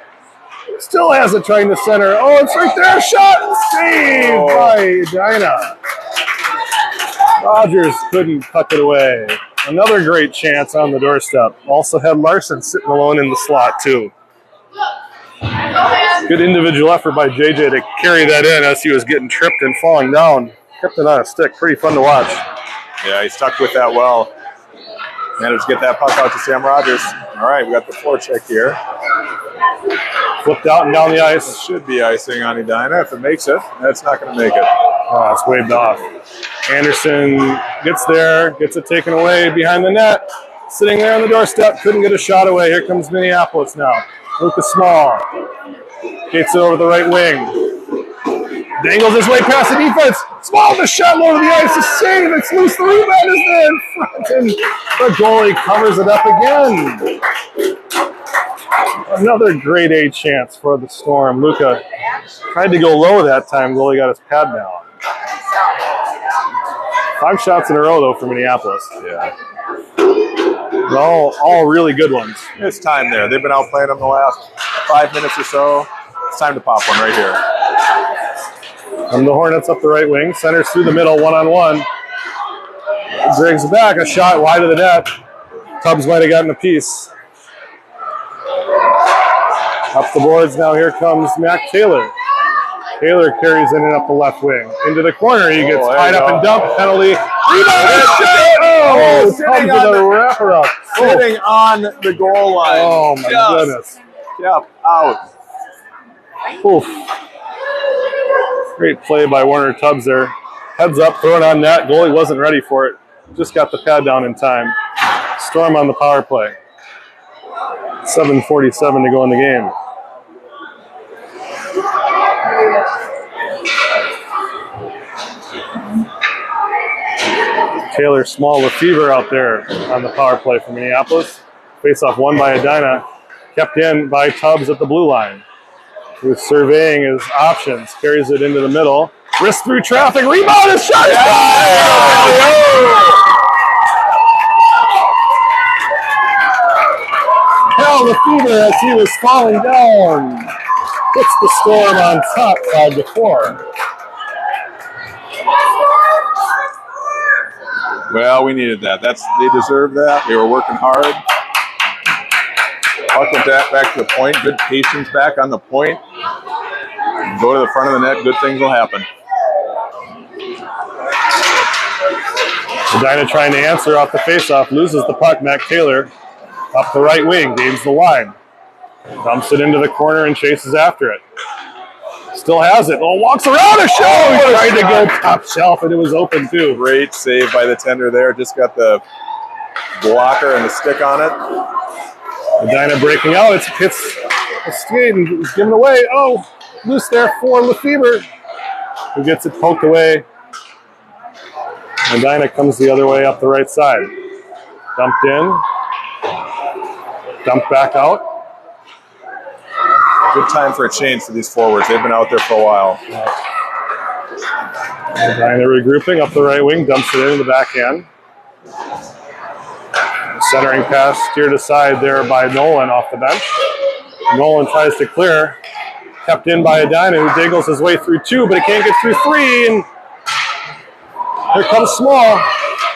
Still has it trying to center. Oh, it's right there. Shot. Saved by Edina. Rogers couldn't tuck it away. Another great chance on the doorstep. Also had Larson sitting alone in the slot, too. Good individual effort by JJ to carry that in as he was getting tripped and falling down. Kept it on a stick. Pretty fun to watch. Yeah, he stuck with that well. Managed to get that puck out to Sam Rogers. All right, we got the forecheck here. Flipped out and down the ice. It should be icing on Edina. If it makes it, that's not going to make it. Oh, it's waved off. Anderson gets there, gets it taken away behind the net. Sitting there on the doorstep, couldn't get a shot away. Here comes Minneapolis now. Lucas Small gets it over the right wing. Dangles his way past the defense. Small, the shot low to the ice. A save. It's loose. The rebound is there in front. And the goalie covers it up again. Another grade A chance for the Storm. Luka tried to go low that time. Goalie got his pad down. 5 shots in a row, though, for Minneapolis. Yeah. All really good ones. It's time there. They've been outplaying them the last 5 minutes or so. It's time to pop one right here. And the Hornets up the right wing. Centers through the middle, one-on-one. Briggs back, a shot wide of the net. Tubbs might have gotten a piece. Up the boards now, here comes Mac Taylor. Taylor carries in and up the left wing. Into the corner, he gets tied up and dumped. Penalty. Rebound! Oh, Tubbs with a wrapper up. Sitting on the goal line. Oh, my goodness. Yep, out. Oof. Great play by Warner Tubbs there. Heads up, throw it on net. Goalie wasn't ready for it. Just got the pad down in time. Storm on the power play. 7:47 to go in the game. Taylor Small with fever out there on the power play for Minneapolis. Face-off won by Edina. Kept in by Tubbs at the blue line. Who's surveying his options. Carries it into the middle. Wrist through traffic. Rebound and shot. Held the fever as he was falling down. Puts the Storm on top 5-4. Well, we needed that. They deserved that. They were working hard. Puck went back to the point. Good patience back on the point. Go to the front of the net. Good things will happen. Edina trying to answer off the faceoff. Loses the puck. Mac Taylor up the right wing. Gains the line. Dumps it into the corner and chases after it. Still has it. Oh, walks around a show. He tried to go top shelf, and it was open too. Great save by the tender there. Just got the blocker and the stick on it. Edina breaking out. It's hits a skate and is given away. Oh, loose there for Lefebvre, who gets it poked away. Edina comes the other way up the right side. Dumped in. Dumped back out. Good time for a change for these forwards. They've been out there for a while. Edina regrouping up the right wing. Dumps it in the backhand. Centering pass steered aside there by Nolan off the bench. Nolan tries to clear. Kept in by Edina, who diggles his way through 2, but he can't get through 3. And here comes Small.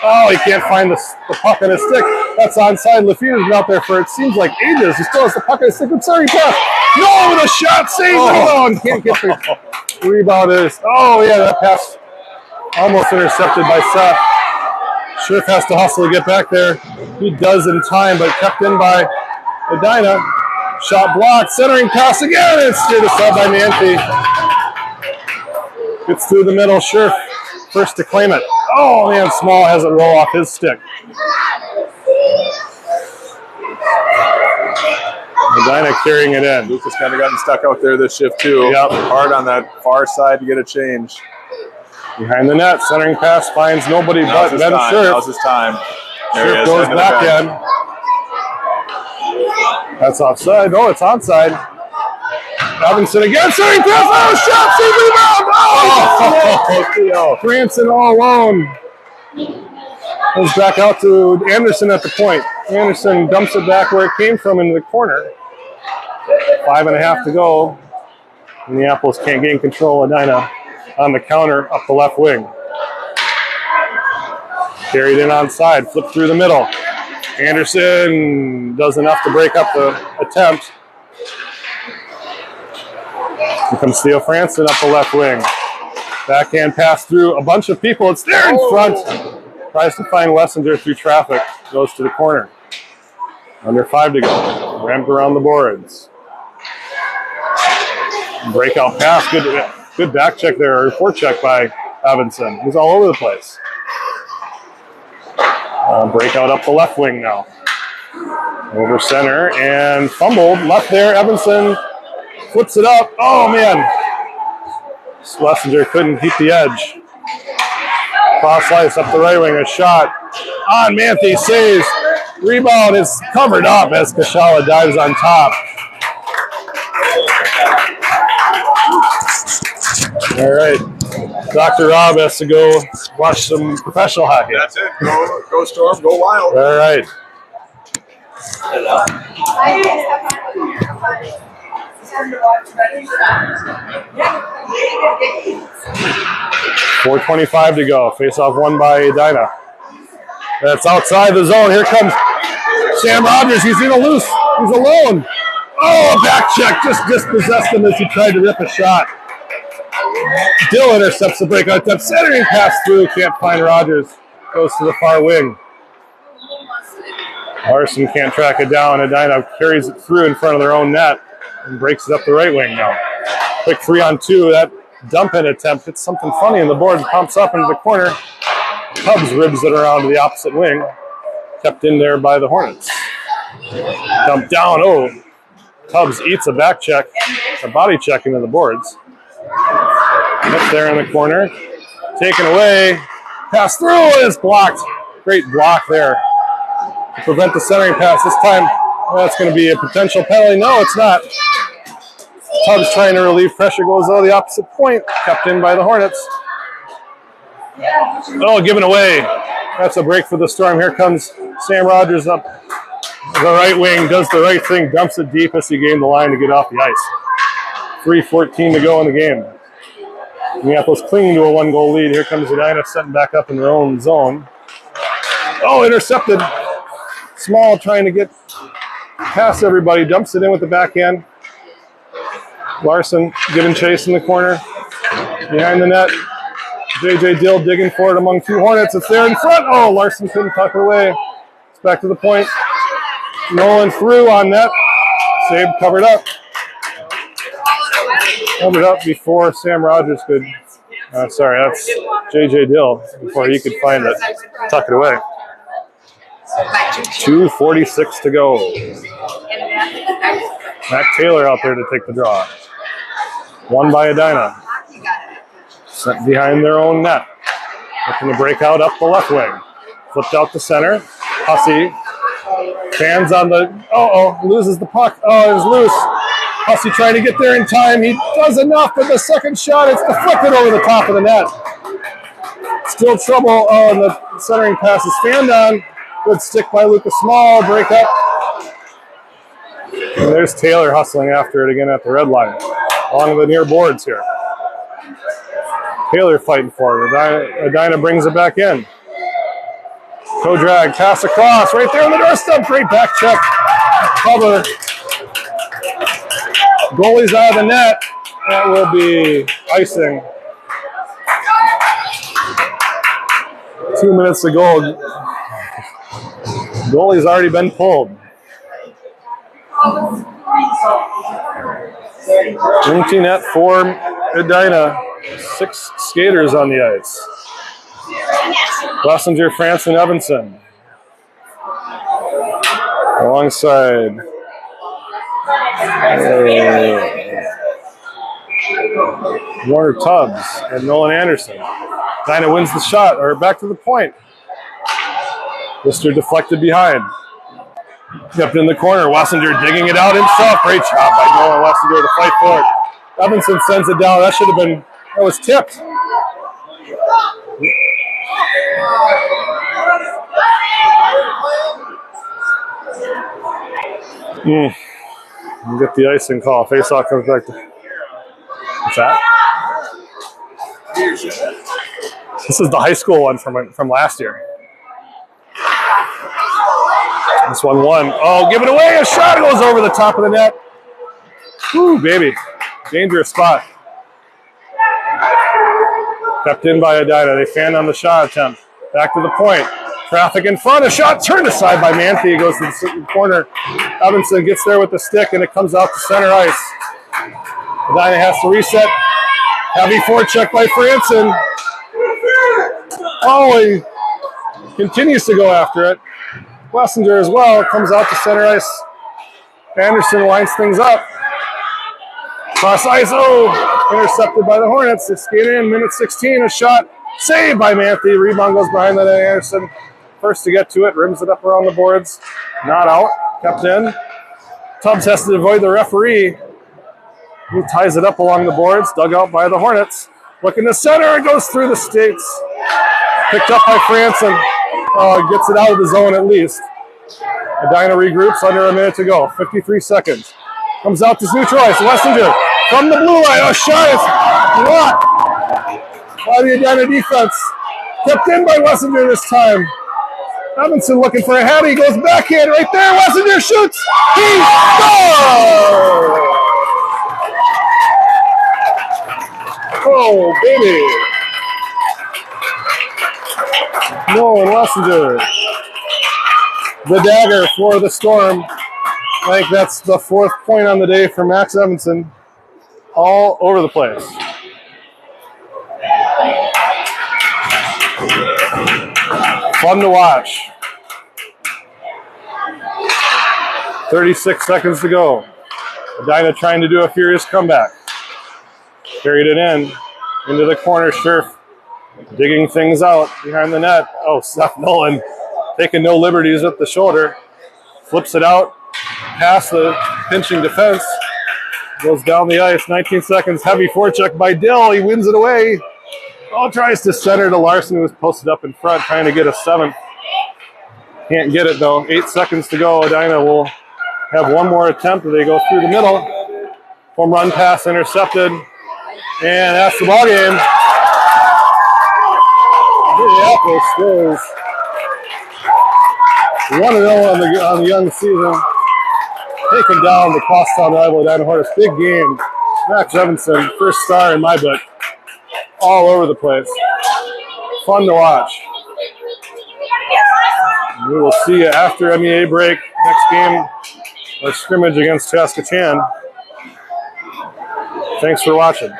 Oh, he can't find the puck on his stick. That's onside. Lefebvre's been out there for it seems like ages. He still has the puck on his stick. Sorry, pass. No, with a shot. Saves it. And can't get the rebound. Oh, yeah, that pass almost intercepted by Seth. Schiff has to hustle to get back there. He does in time, but kept in by Edina. Shot blocked. Centering pass again. It's steered aside by Nancy. Gets through the middle. Schiff first to claim it. Oh, man, Small has it roll off his stick. Edina carrying it in. Lucas kind of gotten stuck out there this shift, too. Yep. Hard on that far side to get a change. Behind the net, centering pass finds nobody but Ben Schiff. Now's his time. There he is. Goes back in. That's offside. Oh, it's onside. Robinson again, centering pass. Oh, shot, save, rebound. Oh, Branson all alone. Goes back out to Anderson at the point. Anderson dumps it back where it came from into the corner. 5.5 to go. Minneapolis can't gain control of Edina on the counter up the left wing. Carried in onside, flipped through the middle. Anderson does enough to break up the attempt. Here comes Theo Franson up the left wing. Backhand pass through a bunch of people. It's there in front. Tries to find Wessinger through traffic. Goes to the corner. Under 5 to go. Ramped around the boards. Breakout pass. Good back check there, or forecheck by Evanson. He's all over the place. Breakout up the left wing now. Over center and fumbled. Left there, Evanson flips it up. Oh, man. Schlesinger couldn't keep the edge. Cross slice up the right wing, a shot on Manthe, saves. Rebound is covered up as Kashala dives on top. All right. Dr. Rob has to go watch some professional hockey. That's it. Go Storm, go Wild. All right. 4:25 to go. Face-off won by Edina. That's outside the zone. Here comes Sam Rogers. He's in a loose. He's alone. Oh, back check. Just dispossessed him as he tried to rip a shot. Dill intercepts the breakout attempt. Centering pass through. Can't find Rogers. Goes to the far wing. Larson can't track it down. Edina carries it through in front of their own net and breaks it up the right wing now. Quick 3-on-2. That dump-in attempt hits something funny in the board and pumps up into the corner. Cubs ribs it around to the opposite wing. Kept in there by the Hornets. Dump down. Oh, Cubs eats a back check, a body check into the boards. Up there in the corner. Taken away. Pass through. It's blocked. Great block there to prevent the centering pass. This time, that's going to be a potential penalty. No, it's not. Cubs trying to relieve pressure. Goes over the opposite point. Kept in by the Hornets. Oh, given away. That's a break for the Storm. Here comes Sam Rogers up the right wing. Does the right thing. Dumps it deep as he gained the line to get off the ice. 3:14 to go in the game. Minneapolis clinging to a 1-goal lead. Here comes Edina setting back up in their own zone. Oh, intercepted. Small trying to get past everybody. Dumps it in with the backhand. Larson giving chase in the corner. Behind the net. J.J. Dill digging for it among 2 Hornets. It's there in front. Oh, Larson couldn't tuck it away. It's back to the point. Nolan through on net. Save covered up. held it up before Sam Rogers could. Sorry, that's JJ Dill before he could find it, tuck it away. 2:46 to go. Mac Taylor out there to take the draw. Won by Edina. Sent behind their own net. Looking to break out up the left wing. Flipped out to center. Hussey. Fans on the... loses the puck. Oh, it was loose. Hussey trying to get there in time. He does enough, but the second shot, it's deflected over the top of the net. Still trouble. Oh, and the centering pass is fanned on. Good stick by Lucas Small. Break up. And there's Taylor hustling after it again at the red line. Along the near boards here. Taylor fighting for it. Edina brings it back in. Co-drag, pass across, right there on the doorstep. Great back check. Cover. Goalie's out of the net. That will be icing. 2 minutes to go. Goalie's already been pulled. Empty net for Edina. 6 skaters on the ice. Blessinger, Franson, Evanson. Alongside Warner Tubbs and Nolan Anderson. Edina wins the shot, or back to the point. Lister deflected behind. Kept in the corner. Wassinger digging it out himself. Great job by Nolan Wassinger to fight for it. Evanson sends it down. That should have been, that was tipped. Get the icing call. Face-off comes back to... What's that? This is the high school one from last year. This one won. Oh, give it away. A shot goes over the top of the net. Woo, baby. Dangerous spot. Kept in by Edina. They fanned on the shot attempt. Back to the point. Traffic in front. A shot turned aside by Manthe. He goes to the corner. Evanson gets there with the stick, and it comes out to center ice. Edina has to reset. Heavy forecheck by Franson. Oh, he continues to go after it. Blessinger as well. Comes out to center ice. Anderson lines things up. Cross ice. Oh, intercepted by the Hornets. They skate in. Minute 16. A shot saved by Manthe. Rebound goes behind that. Anderson first to get to it. Rims it up around the boards. Not out. Kept in. Tubbs has to avoid the referee. He ties it up along the boards. Dug out by the Hornets. Looking to center. It goes through the skates. Picked up by Franson. Gets it out of the zone at least. Edina regroups. Under a minute to go. 53 seconds. Comes out to neutral ice. Wessinger from the blue line. Oh, shot is blocked by the Edina defense. Kept in by Wessinger this time. Evanson looking for a head. He goes backhand right there. Wessinger shoots. He scores! Oh, baby. Nolan Wessinger. The dagger for the Storm. I think that's the 4th point on the day for Max Evanson. All over the place. Fun to watch. 36 seconds to go. Edina trying to do a furious comeback. Carried it into the corner. Scherf digging things out behind the net. Oh, Seth Nolan taking no liberties with the shoulder. Flips it out past the pinching defense. Goes down the ice. 19 seconds. Heavy forecheck by Dill. He wins it away. Oh, tries to center to Larson, who was posted up in front, trying to get a 7th. Can't get it, though. 8 seconds to go. Edina will have one more attempt. They go through the middle. Home run pass intercepted. And that's the ball game. Minneapolis scores 1-0 on the young season. Taking down the crosstown rival Edina Hornets. Big game. Max Evanson, first star in my book. All over the place. Fun to watch. We will see you after MEA break. Next game, our scrimmage against Saskatchewan. Thanks for watching.